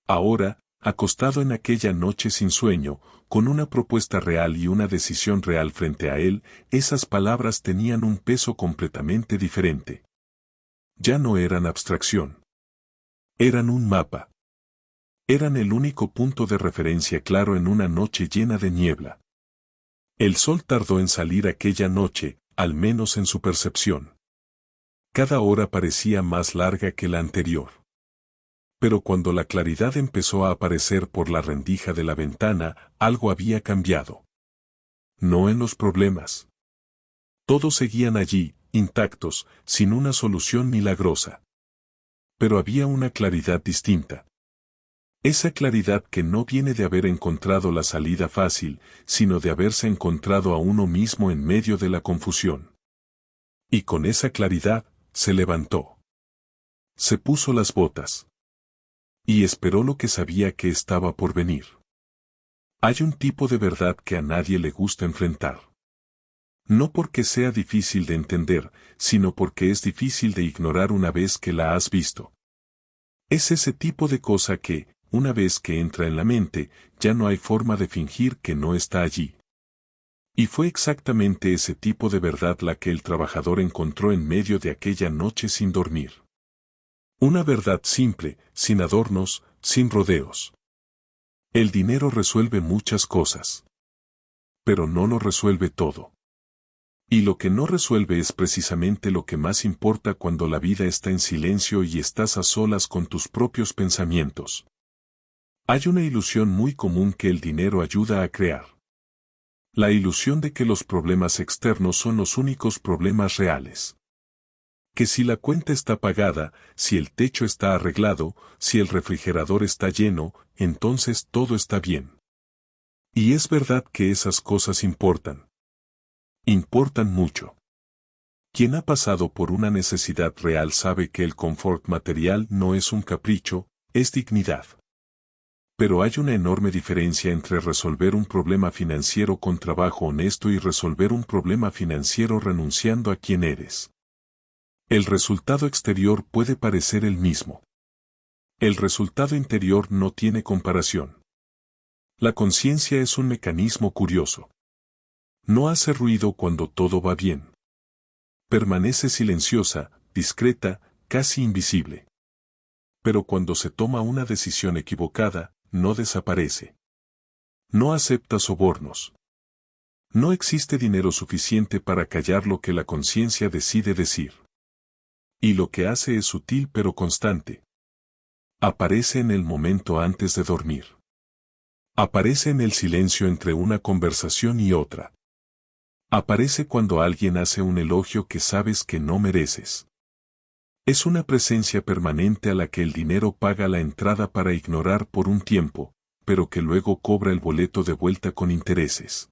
Ahora, acostado en aquella noche sin sueño, con una propuesta real y una decisión real frente a él, esas palabras tenían un peso completamente diferente. Ya no eran abstracción. Eran un mapa. Eran el único punto de referencia claro en una noche llena de niebla. El sol tardó en salir aquella noche, al menos en su percepción. Cada hora parecía más larga que la anterior. Pero cuando la claridad empezó a aparecer por la rendija de la ventana, algo había cambiado. No en los problemas. Todos seguían allí, intactos, sin una solución milagrosa. Pero había una claridad distinta. Esa claridad que no viene de haber encontrado la salida fácil, sino de haberse encontrado a uno mismo en medio de la confusión. Y con esa claridad, se levantó. Se puso las botas. Y esperó lo que sabía que estaba por venir. Hay un tipo de verdad que a nadie le gusta enfrentar. No porque sea difícil de entender, sino porque es difícil de ignorar una vez que la has visto. Es ese tipo de cosa que, una vez que entra en la mente, ya no hay forma de fingir que no está allí. Y fue exactamente ese tipo de verdad la que el trabajador encontró en medio de aquella noche sin dormir. Una verdad simple, sin adornos, sin rodeos. El dinero resuelve muchas cosas. Pero no lo resuelve todo. Y lo que no resuelve es precisamente lo que más importa cuando la vida está en silencio y estás a solas con tus propios pensamientos. Hay una ilusión muy común que el dinero ayuda a crear. La ilusión de que los problemas externos son los únicos problemas reales. Que si la cuenta está pagada, si el techo está arreglado, si el refrigerador está lleno, entonces todo está bien. Y es verdad que esas cosas importan. Importan mucho. Quien ha pasado por una necesidad real sabe que el confort material no es un capricho, es dignidad. Pero hay una enorme diferencia entre resolver un problema financiero con trabajo honesto y resolver un problema financiero renunciando a quien eres. El resultado exterior puede parecer el mismo. El resultado interior no tiene comparación. La conciencia es un mecanismo curioso. No hace ruido cuando todo va bien. Permanece silenciosa, discreta, casi invisible. Pero cuando se toma una decisión equivocada, no desaparece. No acepta sobornos. No existe dinero suficiente para callar lo que la conciencia decide decir. Y lo que hace es sutil pero constante. Aparece en el momento antes de dormir. Aparece en el silencio entre una conversación y otra. Aparece cuando alguien hace un elogio que sabes que no mereces. Es una presencia permanente a la que el dinero paga la entrada para ignorar por un tiempo, pero que luego cobra el boleto de vuelta con intereses.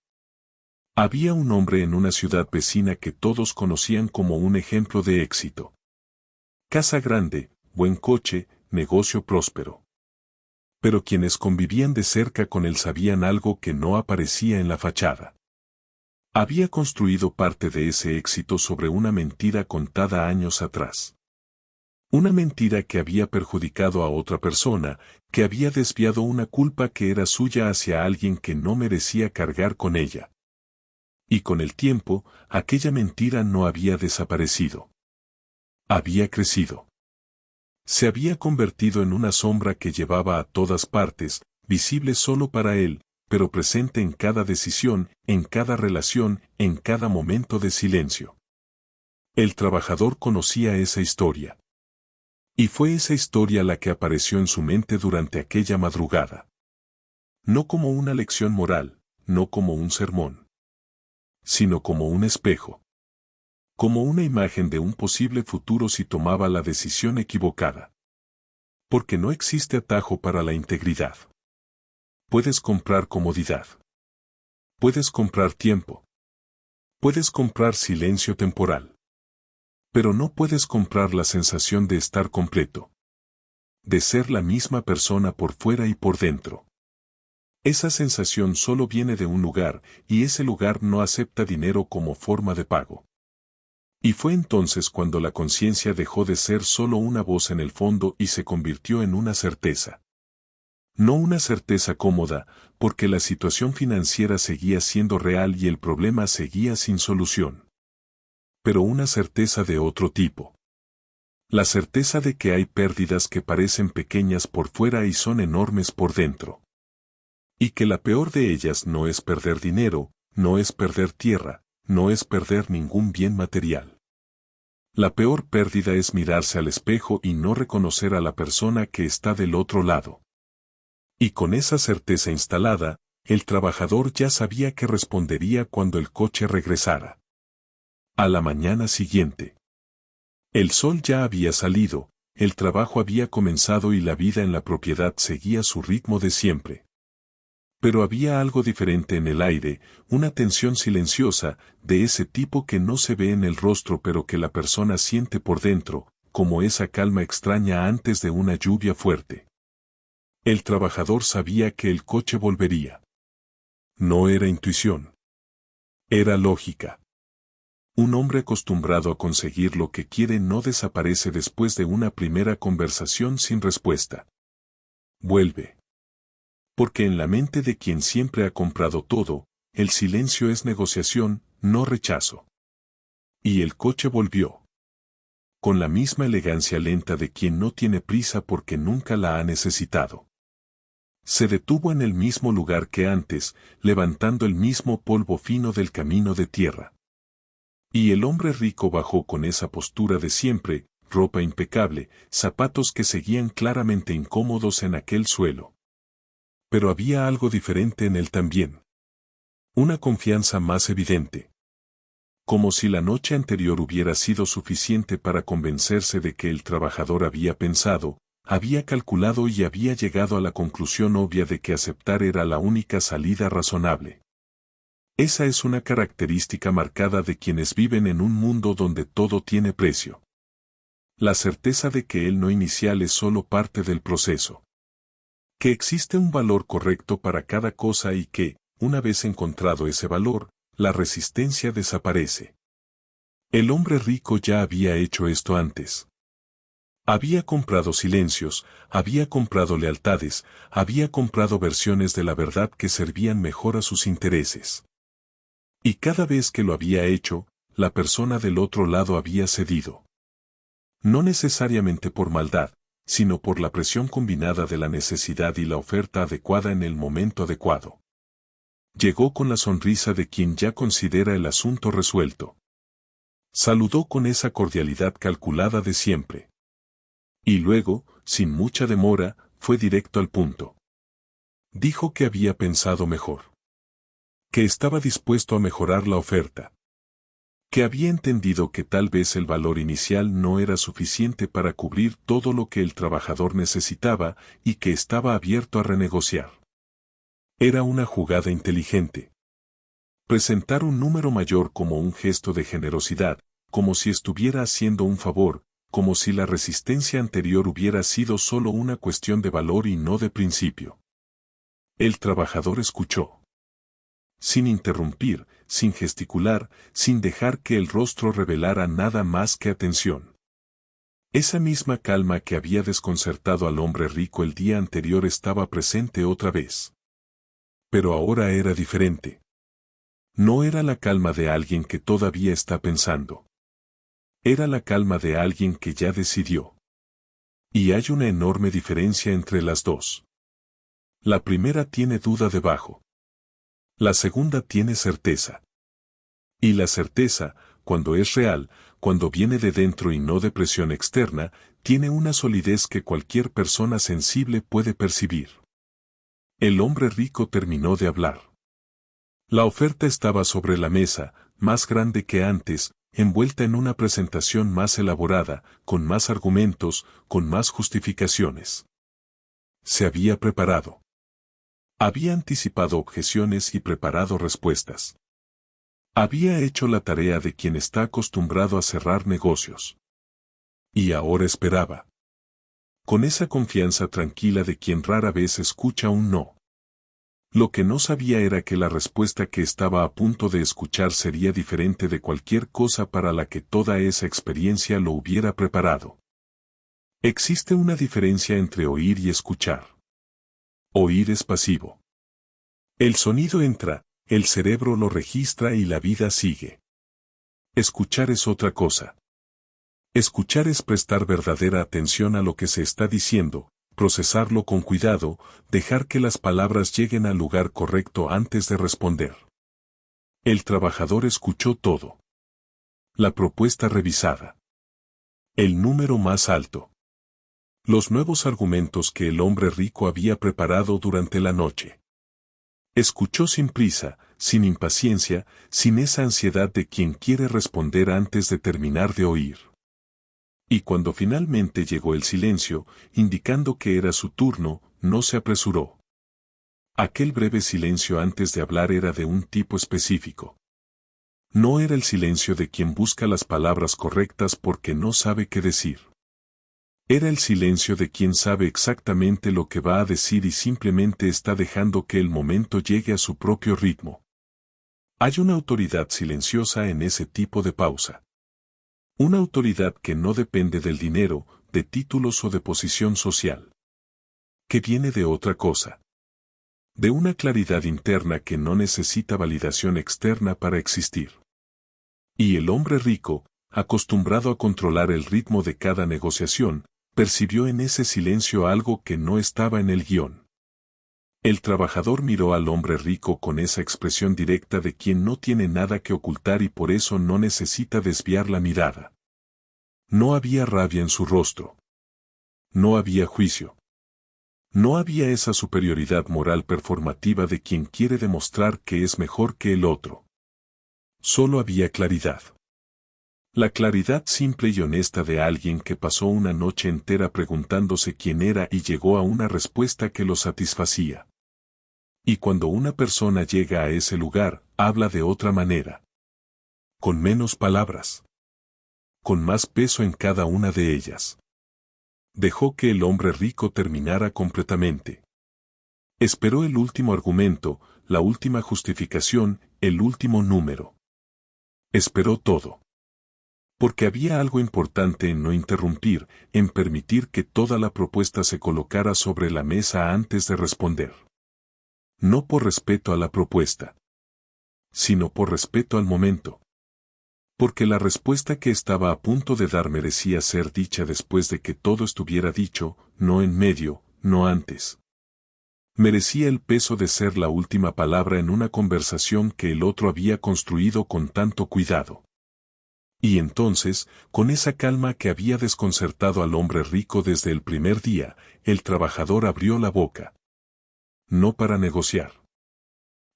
Había un hombre en una ciudad vecina que todos conocían como un ejemplo de éxito. Casa grande, buen coche, negocio próspero. Pero quienes convivían de cerca con él sabían algo que no aparecía en la fachada. Había construido parte de ese éxito sobre una mentira contada años atrás. Una mentira que había perjudicado a otra persona, que había desviado una culpa que era suya hacia alguien que no merecía cargar con ella. Y con el tiempo, aquella mentira no había desaparecido. Había crecido. Se había convertido en una sombra que llevaba a todas partes, visible solo para él, pero presente en cada decisión, en cada relación, en cada momento de silencio. El trabajador conocía esa historia. Y fue esa historia la que apareció en su mente durante aquella madrugada. No como una lección moral, no como un sermón, sino como un espejo. Como una imagen de un posible futuro si tomaba la decisión equivocada. Porque no existe atajo para la integridad. Puedes comprar comodidad. Puedes comprar tiempo. Puedes comprar silencio temporal. Pero no puedes comprar la sensación de estar completo. De ser la misma persona por fuera y por dentro. Esa sensación solo viene de un lugar, y ese lugar no acepta dinero como forma de pago. Y fue entonces cuando la conciencia dejó de ser solo una voz en el fondo y se convirtió en una certeza. No una certeza cómoda, porque la situación financiera seguía siendo real y el problema seguía sin solución. Pero una certeza de otro tipo. La certeza de que hay pérdidas que parecen pequeñas por fuera y son enormes por dentro. Y que la peor de ellas no es perder dinero, no es perder tierra, no es perder ningún bien material. La peor pérdida es mirarse al espejo y no reconocer a la persona que está del otro lado. Y con esa certeza instalada, el trabajador ya sabía qué respondería cuando el coche regresara. A la mañana siguiente. El sol ya había salido, el trabajo había comenzado y la vida en la propiedad seguía su ritmo de siempre. Pero había algo diferente en el aire, una tensión silenciosa, de ese tipo que no se ve en el rostro pero que la persona siente por dentro, como esa calma extraña antes de una lluvia fuerte. El trabajador sabía que el coche volvería. No era intuición. Era lógica. Un hombre acostumbrado a conseguir lo que quiere no desaparece después de una primera conversación sin respuesta. Vuelve. Porque en la mente de quien siempre ha comprado todo, el silencio es negociación, no rechazo. Y el coche volvió. Con la misma elegancia lenta de quien no tiene prisa porque nunca la ha necesitado. Se detuvo en el mismo lugar que antes, levantando el mismo polvo fino del camino de tierra. Y el hombre rico bajó con esa postura de siempre, ropa impecable, zapatos que seguían claramente incómodos en aquel suelo. Pero había algo diferente en él también. Una confianza más evidente. Como si la noche anterior hubiera sido suficiente para convencerse de que el trabajador había pensado, había calculado y había llegado a la conclusión obvia de que aceptar era la única salida razonable. Esa es una característica marcada de quienes viven en un mundo donde todo tiene precio. La certeza de que el no inicial es solo parte del proceso. Que existe un valor correcto para cada cosa y que, una vez encontrado ese valor, la resistencia desaparece. El hombre rico ya había hecho esto antes. Había comprado silencios, había comprado lealtades, había comprado versiones de la verdad que servían mejor a sus intereses. Y cada vez que lo había hecho, la persona del otro lado había cedido. No necesariamente por maldad, sino por la presión combinada de la necesidad y la oferta adecuada en el momento adecuado. Llegó con la sonrisa de quien ya considera el asunto resuelto. Saludó con esa cordialidad calculada de siempre. Y luego, sin mucha demora, fue directo al punto. Dijo que había pensado mejor. Que estaba dispuesto a mejorar la oferta. Que había entendido que tal vez el valor inicial no era suficiente para cubrir todo lo que el trabajador necesitaba y que estaba abierto a renegociar. Era una jugada inteligente. Presentar un número mayor como un gesto de generosidad, como si estuviera haciendo un favor, como si la resistencia anterior hubiera sido solo una cuestión de valor y no de principio. El trabajador escuchó. Sin interrumpir, sin gesticular, sin dejar que el rostro revelara nada más que atención. Esa misma calma que había desconcertado al hombre rico el día anterior estaba presente otra vez. Pero ahora era diferente. No era la calma de alguien que todavía está pensando. Era la calma de alguien que ya decidió. Y hay una enorme diferencia entre las dos. La primera tiene duda debajo. La segunda tiene certeza. Y la certeza, cuando es real, cuando viene de dentro y no de presión externa, tiene una solidez que cualquier persona sensible puede percibir. El hombre rico terminó de hablar. La oferta estaba sobre la mesa, más grande que antes, envuelta en una presentación más elaborada, con más argumentos, con más justificaciones. Se había preparado. Había anticipado objeciones y preparado respuestas. Había hecho la tarea de quien está acostumbrado a cerrar negocios. Y ahora esperaba. Con esa confianza tranquila de quien rara vez escucha un no. Lo que no sabía era que la respuesta que estaba a punto de escuchar sería diferente de cualquier cosa para la que toda esa experiencia lo hubiera preparado. Existe una diferencia entre oír y escuchar. Oír es pasivo. El sonido entra, el cerebro lo registra y la vida sigue. Escuchar es otra cosa. Escuchar es prestar verdadera atención a lo que se está diciendo, procesarlo con cuidado, dejar que las palabras lleguen al lugar correcto antes de responder. El trabajador escuchó todo. La propuesta revisada. El número más alto. Los nuevos argumentos que el hombre rico había preparado durante la noche. Escuchó sin prisa, sin impaciencia, sin esa ansiedad de quien quiere responder antes de terminar de oír. Y cuando finalmente llegó el silencio, indicando que era su turno, no se apresuró. Aquel breve silencio antes de hablar era de un tipo específico. No era el silencio de quien busca las palabras correctas porque no sabe qué decir. Era el silencio de quien sabe exactamente lo que va a decir y simplemente está dejando que el momento llegue a su propio ritmo. Hay una autoridad silenciosa en ese tipo de pausa. Una autoridad que no depende del dinero, de títulos o de posición social. Que viene de otra cosa. De una claridad interna que no necesita validación externa para existir. Y el hombre rico, acostumbrado a controlar el ritmo de cada negociación, percibió en ese silencio algo que no estaba en el guión. El trabajador miró al hombre rico con esa expresión directa de quien no tiene nada que ocultar y por eso no necesita desviar la mirada. No había rabia en su rostro. No había juicio. No había esa superioridad moral performativa de quien quiere demostrar que es mejor que el otro. Solo había claridad. La claridad simple y honesta de alguien que pasó una noche entera preguntándose quién era y llegó a una respuesta que lo satisfacía. Y cuando una persona llega a ese lugar, habla de otra manera. Con menos palabras. Con más peso en cada una de ellas. Dejó que el hombre rico terminara completamente. Esperó el último argumento, la última justificación, el último número. Esperó todo. Porque había algo importante en no interrumpir, en permitir que toda la propuesta se colocara sobre la mesa antes de responder. No por respeto a la propuesta, sino por respeto al momento. Porque la respuesta que estaba a punto de dar merecía ser dicha después de que todo estuviera dicho, no en medio, no antes. Merecía el peso de ser la última palabra en una conversación que el otro había construido con tanto cuidado. Y entonces, con esa calma que había desconcertado al hombre rico desde el primer día, el trabajador abrió la boca. No para negociar.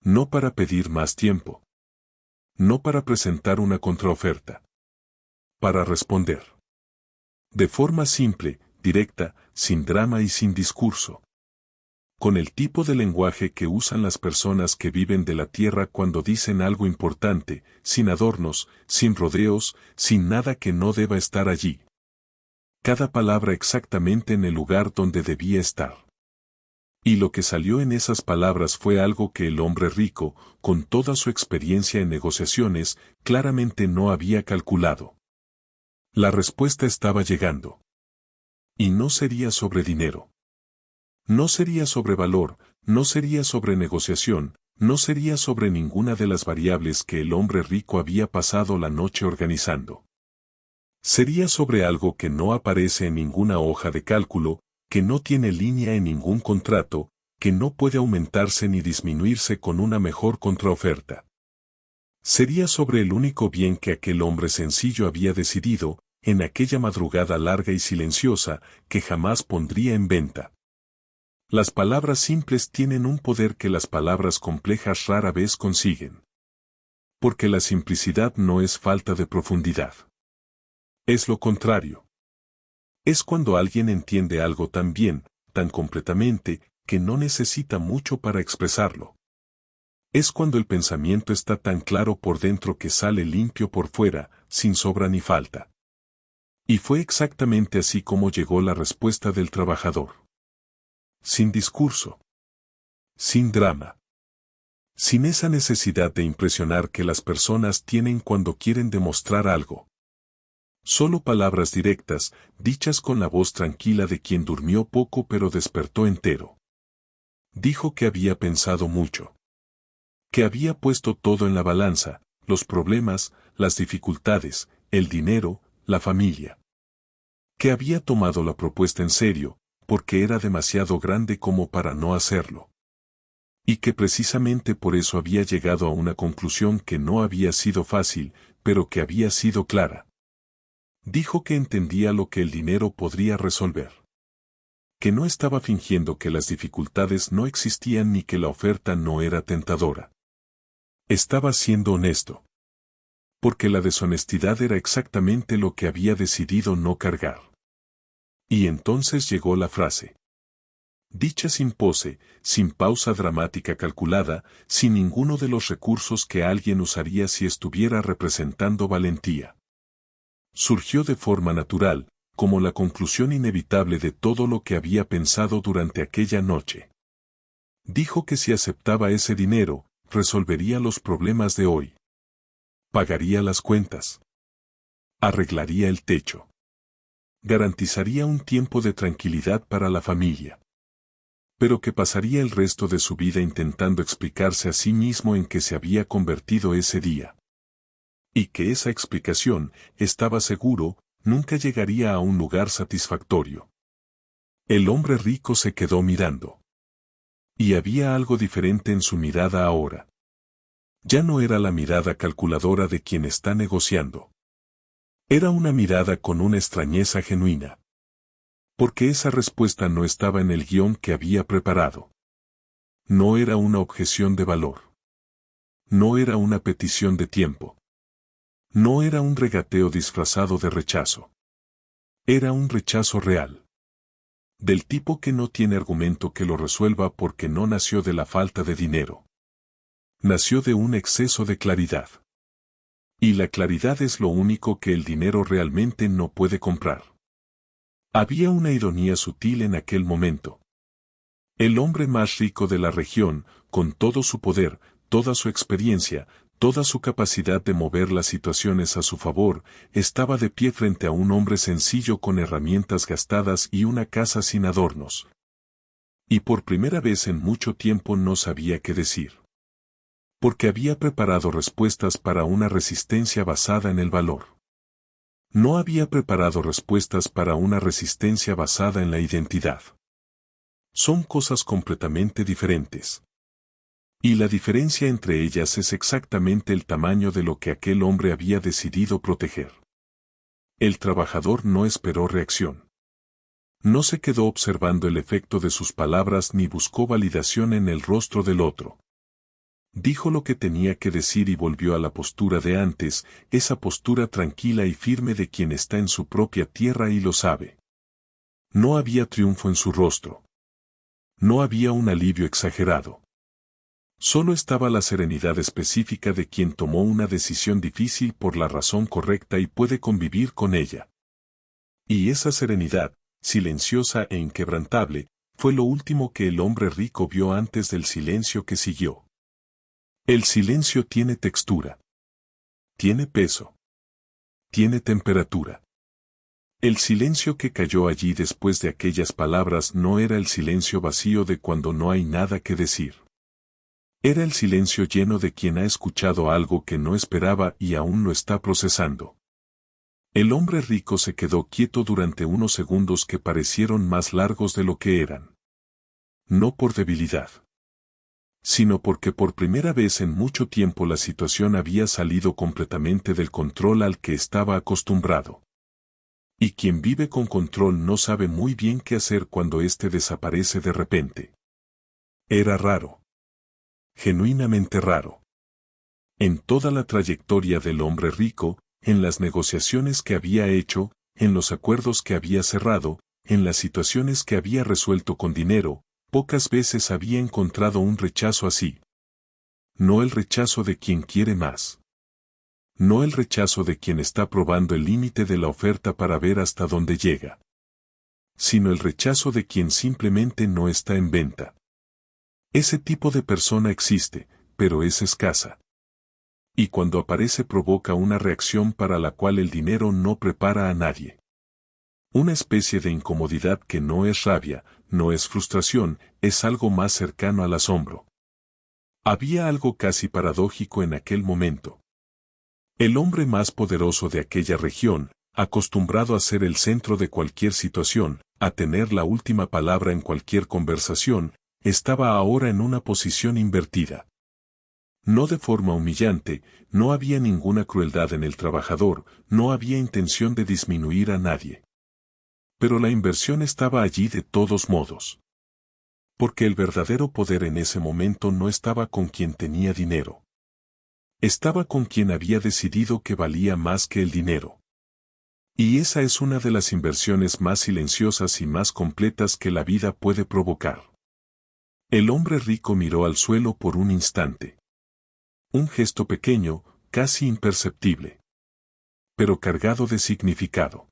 No para pedir más tiempo. No para presentar una contraoferta. Para responder. De forma simple, directa, sin drama y sin discurso. Con el tipo de lenguaje que usan las personas que viven de la tierra cuando dicen algo importante, sin adornos, sin rodeos, sin nada que no deba estar allí. Cada palabra exactamente en el lugar donde debía estar. Y lo que salió en esas palabras fue algo que el hombre rico, con toda su experiencia en negociaciones, claramente no había calculado. La respuesta estaba llegando. Y no sería sobre dinero. No sería sobre valor, no sería sobre negociación, no sería sobre ninguna de las variables que el hombre rico había pasado la noche organizando. Sería sobre algo que no aparece en ninguna hoja de cálculo, que no tiene línea en ningún contrato, que no puede aumentarse ni disminuirse con una mejor contraoferta. Sería sobre el único bien que aquel hombre sencillo había decidido, en aquella madrugada larga y silenciosa, que jamás pondría en venta. Las palabras simples tienen un poder que las palabras complejas rara vez consiguen. Porque la simplicidad no es falta de profundidad. Es lo contrario. Es cuando alguien entiende algo tan bien, tan completamente, que no necesita mucho para expresarlo. Es cuando el pensamiento está tan claro por dentro que sale limpio por fuera, sin sobra ni falta. Y fue exactamente así como llegó la respuesta del trabajador. Sin discurso. Sin drama. Sin esa necesidad de impresionar que las personas tienen cuando quieren demostrar algo. Solo palabras directas, dichas con la voz tranquila de quien durmió poco pero despertó entero. Dijo que había pensado mucho. Que había puesto todo en la balanza, los problemas, las dificultades, el dinero, la familia. Que había tomado la propuesta en serio, porque era demasiado grande como para no hacerlo. Y que precisamente por eso había llegado a una conclusión que no había sido fácil, pero que había sido clara. Dijo que entendía lo que el dinero podría resolver. Que no estaba fingiendo que las dificultades no existían ni que la oferta no era tentadora. Estaba siendo honesto. Porque la deshonestidad era exactamente lo que había decidido no cargar. Y entonces llegó la frase. Dicha sin pose, sin pausa dramática calculada, sin ninguno de los recursos que alguien usaría si estuviera representando valentía. Surgió de forma natural, como la conclusión inevitable de todo lo que había pensado durante aquella noche. Dijo que si aceptaba ese dinero, resolvería los problemas de hoy. Pagaría las cuentas. Arreglaría el techo. Garantizaría un tiempo de tranquilidad para la familia. Pero que pasaría el resto de su vida intentando explicarse a sí mismo en qué se había convertido ese día. Y que esa explicación, estaba seguro, nunca llegaría a un lugar satisfactorio. El hombre rico se quedó mirando. Y había algo diferente en su mirada ahora. Ya no era la mirada calculadora de quien está negociando. Era una mirada con una extrañeza genuina. Porque esa respuesta no estaba en el guión que había preparado. No era una objeción de valor. No era una petición de tiempo. No era un regateo disfrazado de rechazo. Era un rechazo real. Del tipo que no tiene argumento que lo resuelva porque no nació de la falta de dinero. Nació de un exceso de claridad. Y la claridad es lo único que el dinero realmente no puede comprar. Había una ironía sutil en aquel momento. El hombre más rico de la región, con todo su poder, toda su experiencia, toda su capacidad de mover las situaciones a su favor, estaba de pie frente a un hombre sencillo con herramientas gastadas y una casa sin adornos. Y por primera vez en mucho tiempo no sabía qué decir. Porque había preparado respuestas para una resistencia basada en el valor. No había preparado respuestas para una resistencia basada en la identidad. Son cosas completamente diferentes. Y la diferencia entre ellas es exactamente el tamaño de lo que aquel hombre había decidido proteger. El trabajador no esperó reacción. No se quedó observando el efecto de sus palabras ni buscó validación en el rostro del otro. Dijo lo que tenía que decir y volvió a la postura de antes, esa postura tranquila y firme de quien está en su propia tierra y lo sabe. No había triunfo en su rostro. No había un alivio exagerado. Solo estaba la serenidad específica de quien tomó una decisión difícil por la razón correcta y puede convivir con ella. Y esa serenidad, silenciosa e inquebrantable, fue lo último que el hombre rico vio antes del silencio que siguió. El silencio tiene textura. Tiene peso. Tiene temperatura. El silencio que cayó allí después de aquellas palabras no era el silencio vacío de cuando no hay nada que decir. Era el silencio lleno de quien ha escuchado algo que no esperaba y aún lo está procesando. El hombre rico se quedó quieto durante unos segundos que parecieron más largos de lo que eran. No por debilidad, sino porque por primera vez en mucho tiempo la situación había salido completamente del control al que estaba acostumbrado. Y quien vive con control no sabe muy bien qué hacer cuando éste desaparece de repente. Era raro. Genuinamente raro. En toda la trayectoria del hombre rico, en las negociaciones que había hecho, en los acuerdos que había cerrado, en las situaciones que había resuelto con dinero, pocas veces había encontrado un rechazo así. No el rechazo de quien quiere más. No el rechazo de quien está probando el límite de la oferta para ver hasta dónde llega. Sino el rechazo de quien simplemente no está en venta. Ese tipo de persona existe, pero es escasa. Y cuando aparece provoca una reacción para la cual el dinero no prepara a nadie. Una especie de incomodidad que no es rabia, no es frustración, es algo más cercano al asombro. Había algo casi paradójico en aquel momento. El hombre más poderoso de aquella región, acostumbrado a ser el centro de cualquier situación, a tener la última palabra en cualquier conversación, estaba ahora en una posición invertida. No de forma humillante, no había ninguna crueldad en el trabajador, no había intención de disminuir a nadie. Pero la inversión estaba allí de todos modos. Porque el verdadero poder en ese momento no estaba con quien tenía dinero. Estaba con quien había decidido que valía más que el dinero. Y esa es una de las inversiones más silenciosas y más completas que la vida puede provocar. El hombre rico miró al suelo por un instante. Un gesto pequeño, casi imperceptible. Pero cargado de significado.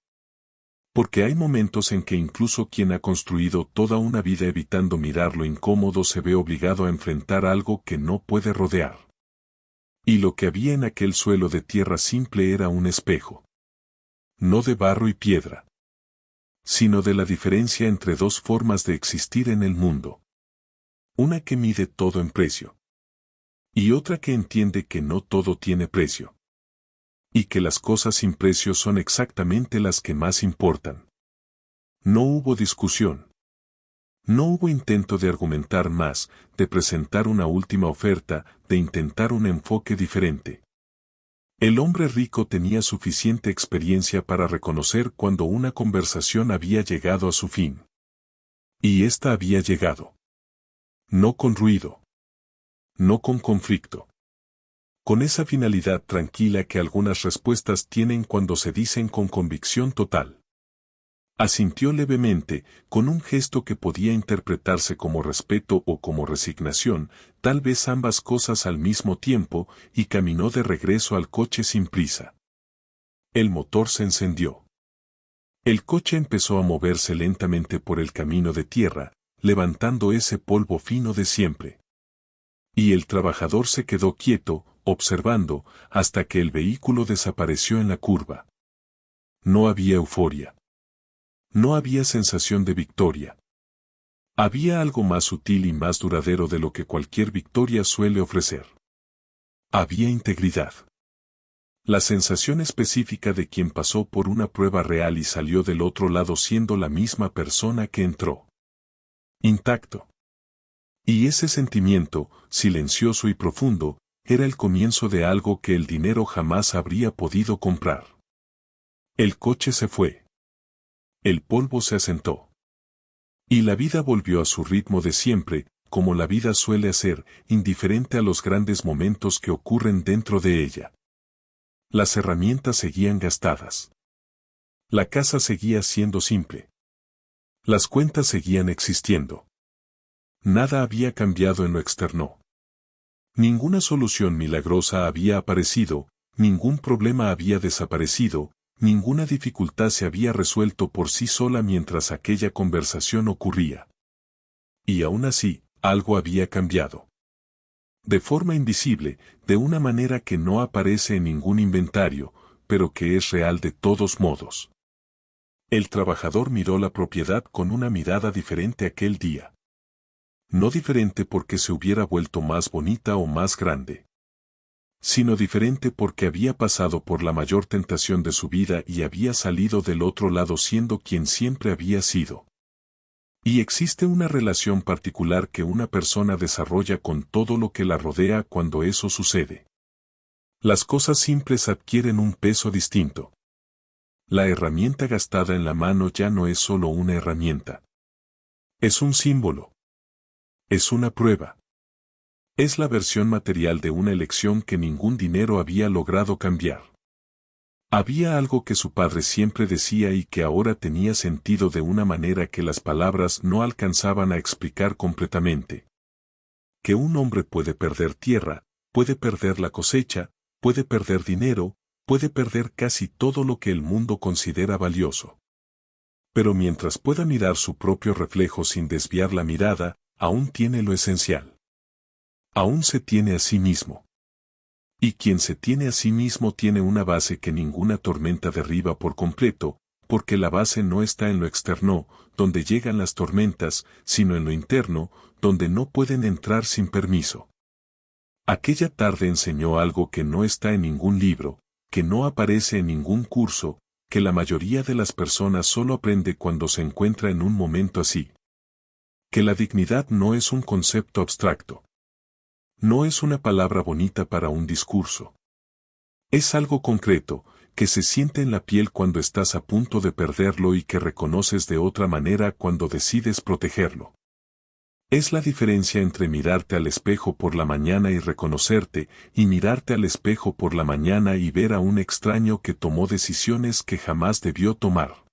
Porque hay momentos en que incluso quien ha construido toda una vida evitando mirar lo incómodo se ve obligado a enfrentar algo que no puede rodear. Y lo que había en aquel suelo de tierra simple era un espejo. No de barro y piedra. Sino de la diferencia entre dos formas de existir en el mundo. Una que mide todo en precio. Y otra que entiende que no todo tiene precio. Y que las cosas sin precio son exactamente las que más importan. No hubo discusión. No hubo intento de argumentar más, de presentar una última oferta, de intentar un enfoque diferente. El hombre rico tenía suficiente experiencia para reconocer cuando una conversación había llegado a su fin. Y ésta había llegado. No con ruido. No con conflicto. Con esa finalidad tranquila que algunas respuestas tienen cuando se dicen con convicción total. Asintió levemente, con un gesto que podía interpretarse como respeto o como resignación, tal vez ambas cosas al mismo tiempo, y caminó de regreso al coche sin prisa. El motor se encendió. El coche empezó a moverse lentamente por el camino de tierra, levantando ese polvo fino de siempre. Y el trabajador se quedó quieto, observando, hasta que el vehículo desapareció en la curva. No había euforia. No había sensación de victoria. Había algo más sutil y más duradero de lo que cualquier victoria suele ofrecer. Había integridad. La sensación específica de quien pasó por una prueba real y salió del otro lado siendo la misma persona que entró. Intacto. Y ese sentimiento, silencioso y profundo, era el comienzo de algo que el dinero jamás habría podido comprar. El coche se fue. El polvo se asentó. Y la vida volvió a su ritmo de siempre, como la vida suele hacer, indiferente a los grandes momentos que ocurren dentro de ella. Las herramientas seguían gastadas. La casa seguía siendo simple. Las cuentas seguían existiendo. Nada había cambiado en lo externo. Ninguna solución milagrosa había aparecido, ningún problema había desaparecido, ninguna dificultad se había resuelto por sí sola mientras aquella conversación ocurría. Y aún así, algo había cambiado. De forma invisible, de una manera que no aparece en ningún inventario, pero que es real de todos modos. El trabajador miró la propiedad con una mirada diferente aquel día. No diferente porque se hubiera vuelto más bonita o más grande, sino diferente porque había pasado por la mayor tentación de su vida y había salido del otro lado siendo quien siempre había sido. Y existe una relación particular que una persona desarrolla con todo lo que la rodea cuando eso sucede. Las cosas simples adquieren un peso distinto. La herramienta gastada en la mano ya no es solo una herramienta. Es un símbolo. Es una prueba. Es la versión material de una elección que ningún dinero había logrado cambiar. Había algo que su padre siempre decía y que ahora tenía sentido de una manera que las palabras no alcanzaban a explicar completamente. Que un hombre puede perder tierra, puede perder la cosecha, puede perder dinero, puede perder casi todo lo que el mundo considera valioso. Pero mientras pueda mirar su propio reflejo sin desviar la mirada, aún tiene lo esencial. Aún se tiene a sí mismo. Y quien se tiene a sí mismo tiene una base que ninguna tormenta derriba por completo, porque la base no está en lo externo, donde llegan las tormentas, sino en lo interno, donde no pueden entrar sin permiso. Aquella tarde enseñó algo que no está en ningún libro, que no aparece en ningún curso, que la mayoría de las personas solo aprende cuando se encuentra en un momento así. Que la dignidad no es un concepto abstracto. No es una palabra bonita para un discurso. Es algo concreto, que se siente en la piel cuando estás a punto de perderlo y que reconoces de otra manera cuando decides protegerlo. Es la diferencia entre mirarte al espejo por la mañana y reconocerte, y mirarte al espejo por la mañana y ver a un extraño que tomó decisiones que jamás debió tomar.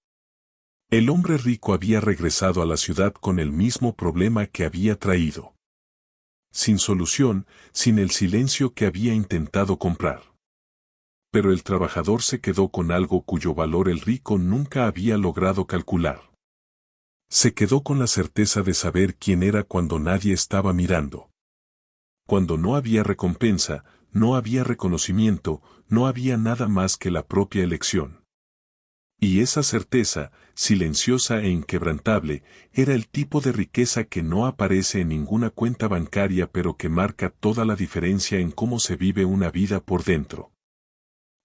El hombre rico había regresado a la ciudad con el mismo problema que había traído. Sin solución, sin el silencio que había intentado comprar. Pero el trabajador se quedó con algo cuyo valor el rico nunca había logrado calcular. Se quedó con la certeza de saber quién era cuando nadie estaba mirando. Cuando no había recompensa, no había reconocimiento, no había nada más que la propia elección. Y esa certeza, silenciosa e inquebrantable, era el tipo de riqueza que no aparece en ninguna cuenta bancaria pero que marca toda la diferencia en cómo se vive una vida por dentro.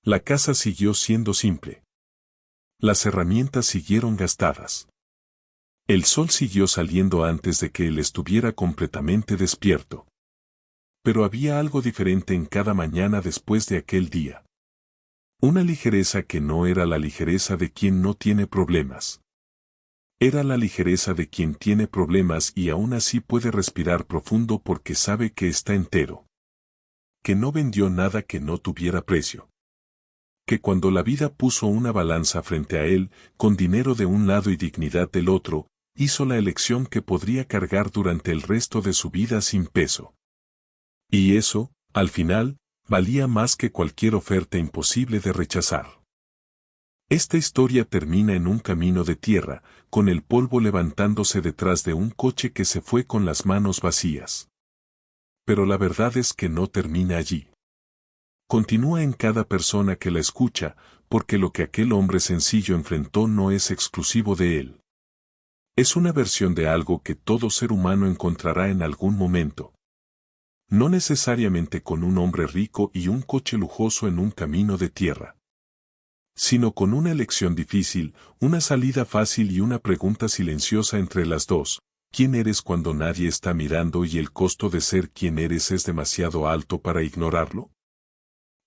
La casa siguió siendo simple. Las herramientas siguieron gastadas. El sol siguió saliendo antes de que él estuviera completamente despierto. Pero había algo diferente en cada mañana después de aquel día. Una ligereza que no era la ligereza de quien no tiene problemas. Era la ligereza de quien tiene problemas y aún así puede respirar profundo porque sabe que está entero. Que no vendió nada que no tuviera precio. Que cuando la vida puso una balanza frente a él, con dinero de un lado y dignidad del otro, hizo la elección que podría cargar durante el resto de su vida sin peso. Y eso, al final, valía más que cualquier oferta imposible de rechazar. Esta historia termina en un camino de tierra, con el polvo levantándose detrás de un coche que se fue con las manos vacías. pero la verdad es que no termina allí. Continúa en cada persona que la escucha, porque lo que aquel hombre sencillo enfrentó no es exclusivo de él. Es una versión de algo que todo ser humano encontrará en algún momento. No necesariamente con un hombre rico y un coche lujoso en un camino de tierra, sino con una elección difícil, una salida fácil y una pregunta silenciosa entre las dos. ¿Quién eres cuando nadie está mirando y el costo de ser quien eres es demasiado alto para ignorarlo?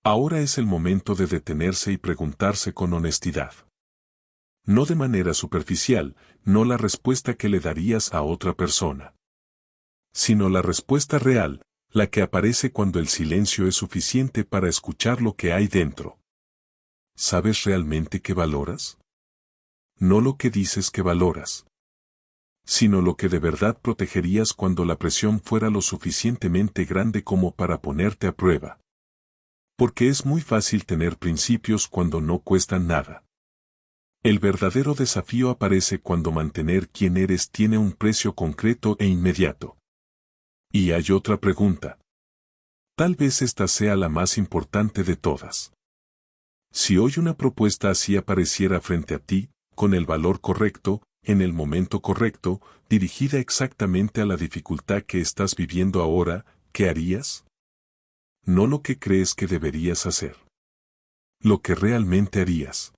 Ahora es el momento de detenerse y preguntarse con honestidad. No de manera superficial, no la respuesta que le darías a otra persona, sino la respuesta real, la que aparece cuando el silencio es suficiente para escuchar lo que hay dentro. ¿Sabes realmente qué valoras? No lo que dices que valoras, sino lo que de verdad protegerías cuando la presión fuera lo suficientemente grande como para ponerte a prueba. Porque es muy fácil tener principios cuando no cuestan nada. El verdadero desafío aparece cuando mantener quién eres tiene un precio concreto e inmediato. Y hay otra pregunta. Tal vez esta sea la más importante de todas. Si hoy una propuesta así apareciera frente a ti, con el valor correcto, en el momento correcto, dirigida exactamente a la dificultad que estás viviendo ahora, ¿qué harías? No lo que crees que deberías hacer. Lo que realmente harías.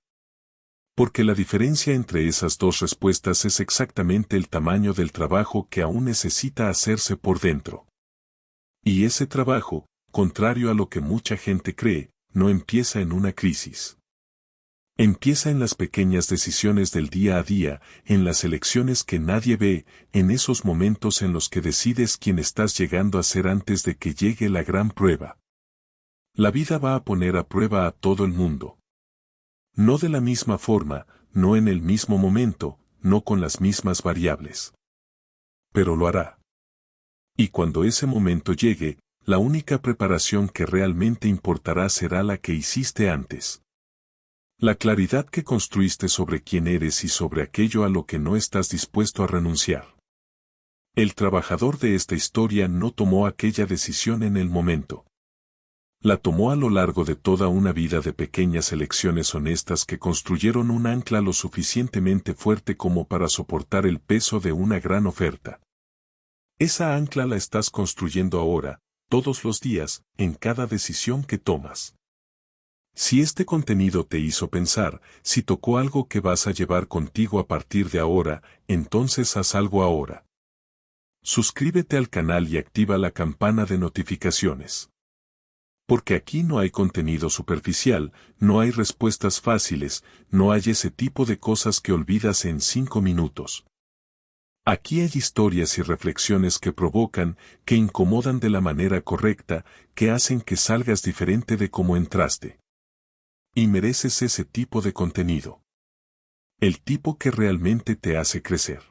Porque la diferencia entre esas dos respuestas es exactamente el tamaño del trabajo que aún necesita hacerse por dentro. Y ese trabajo, contrario a lo que mucha gente cree, no empieza en una crisis. Empieza en las pequeñas decisiones del día a día, en las elecciones que nadie ve, en esos momentos en los que decides quién estás llegando a ser antes de que llegue la gran prueba. La vida va a poner a prueba a todo el mundo. No de la misma forma, no en el mismo momento, no con las mismas variables. Pero lo hará. Y cuando ese momento llegue, la única preparación que realmente importará será la que hiciste antes. La claridad que construiste sobre quién eres y sobre aquello a lo que no estás dispuesto a renunciar. El trabajador de esta historia no tomó aquella decisión en el momento. La tomó a lo largo de toda una vida de pequeñas elecciones honestas que construyeron un ancla lo suficientemente fuerte como para soportar el peso de una gran oferta. Esa ancla la estás construyendo ahora, todos los días, en cada decisión que tomas. Si este contenido te hizo pensar, si tocó algo que vas a llevar contigo a partir de ahora, entonces haz algo ahora. Suscríbete al canal y activa la campana de notificaciones. Porque aquí no hay contenido superficial, no hay respuestas fáciles, no hay ese tipo de cosas que olvidas en 5 minutos. Aquí hay historias y reflexiones que provocan, que incomodan de la manera correcta, que hacen que salgas diferente de cómo entraste. Y mereces ese tipo de contenido. El tipo que realmente te hace crecer.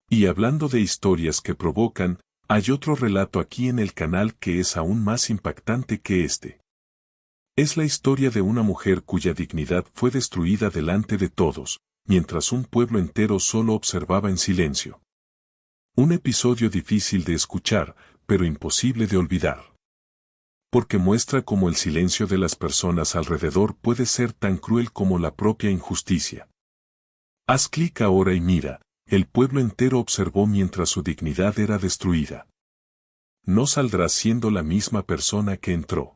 Y hablando de historias que provocan, hay otro relato aquí en el canal que es aún más impactante que este. Es la historia de una mujer cuya dignidad fue destruida delante de todos, mientras un pueblo entero solo observaba en silencio. Un episodio difícil de escuchar, pero imposible de olvidar. Porque muestra cómo el silencio de las personas alrededor puede ser tan cruel como la propia injusticia. Haz clic ahora y mira, el pueblo entero observó mientras su dignidad era destruida. No saldrás siendo la misma persona que entró.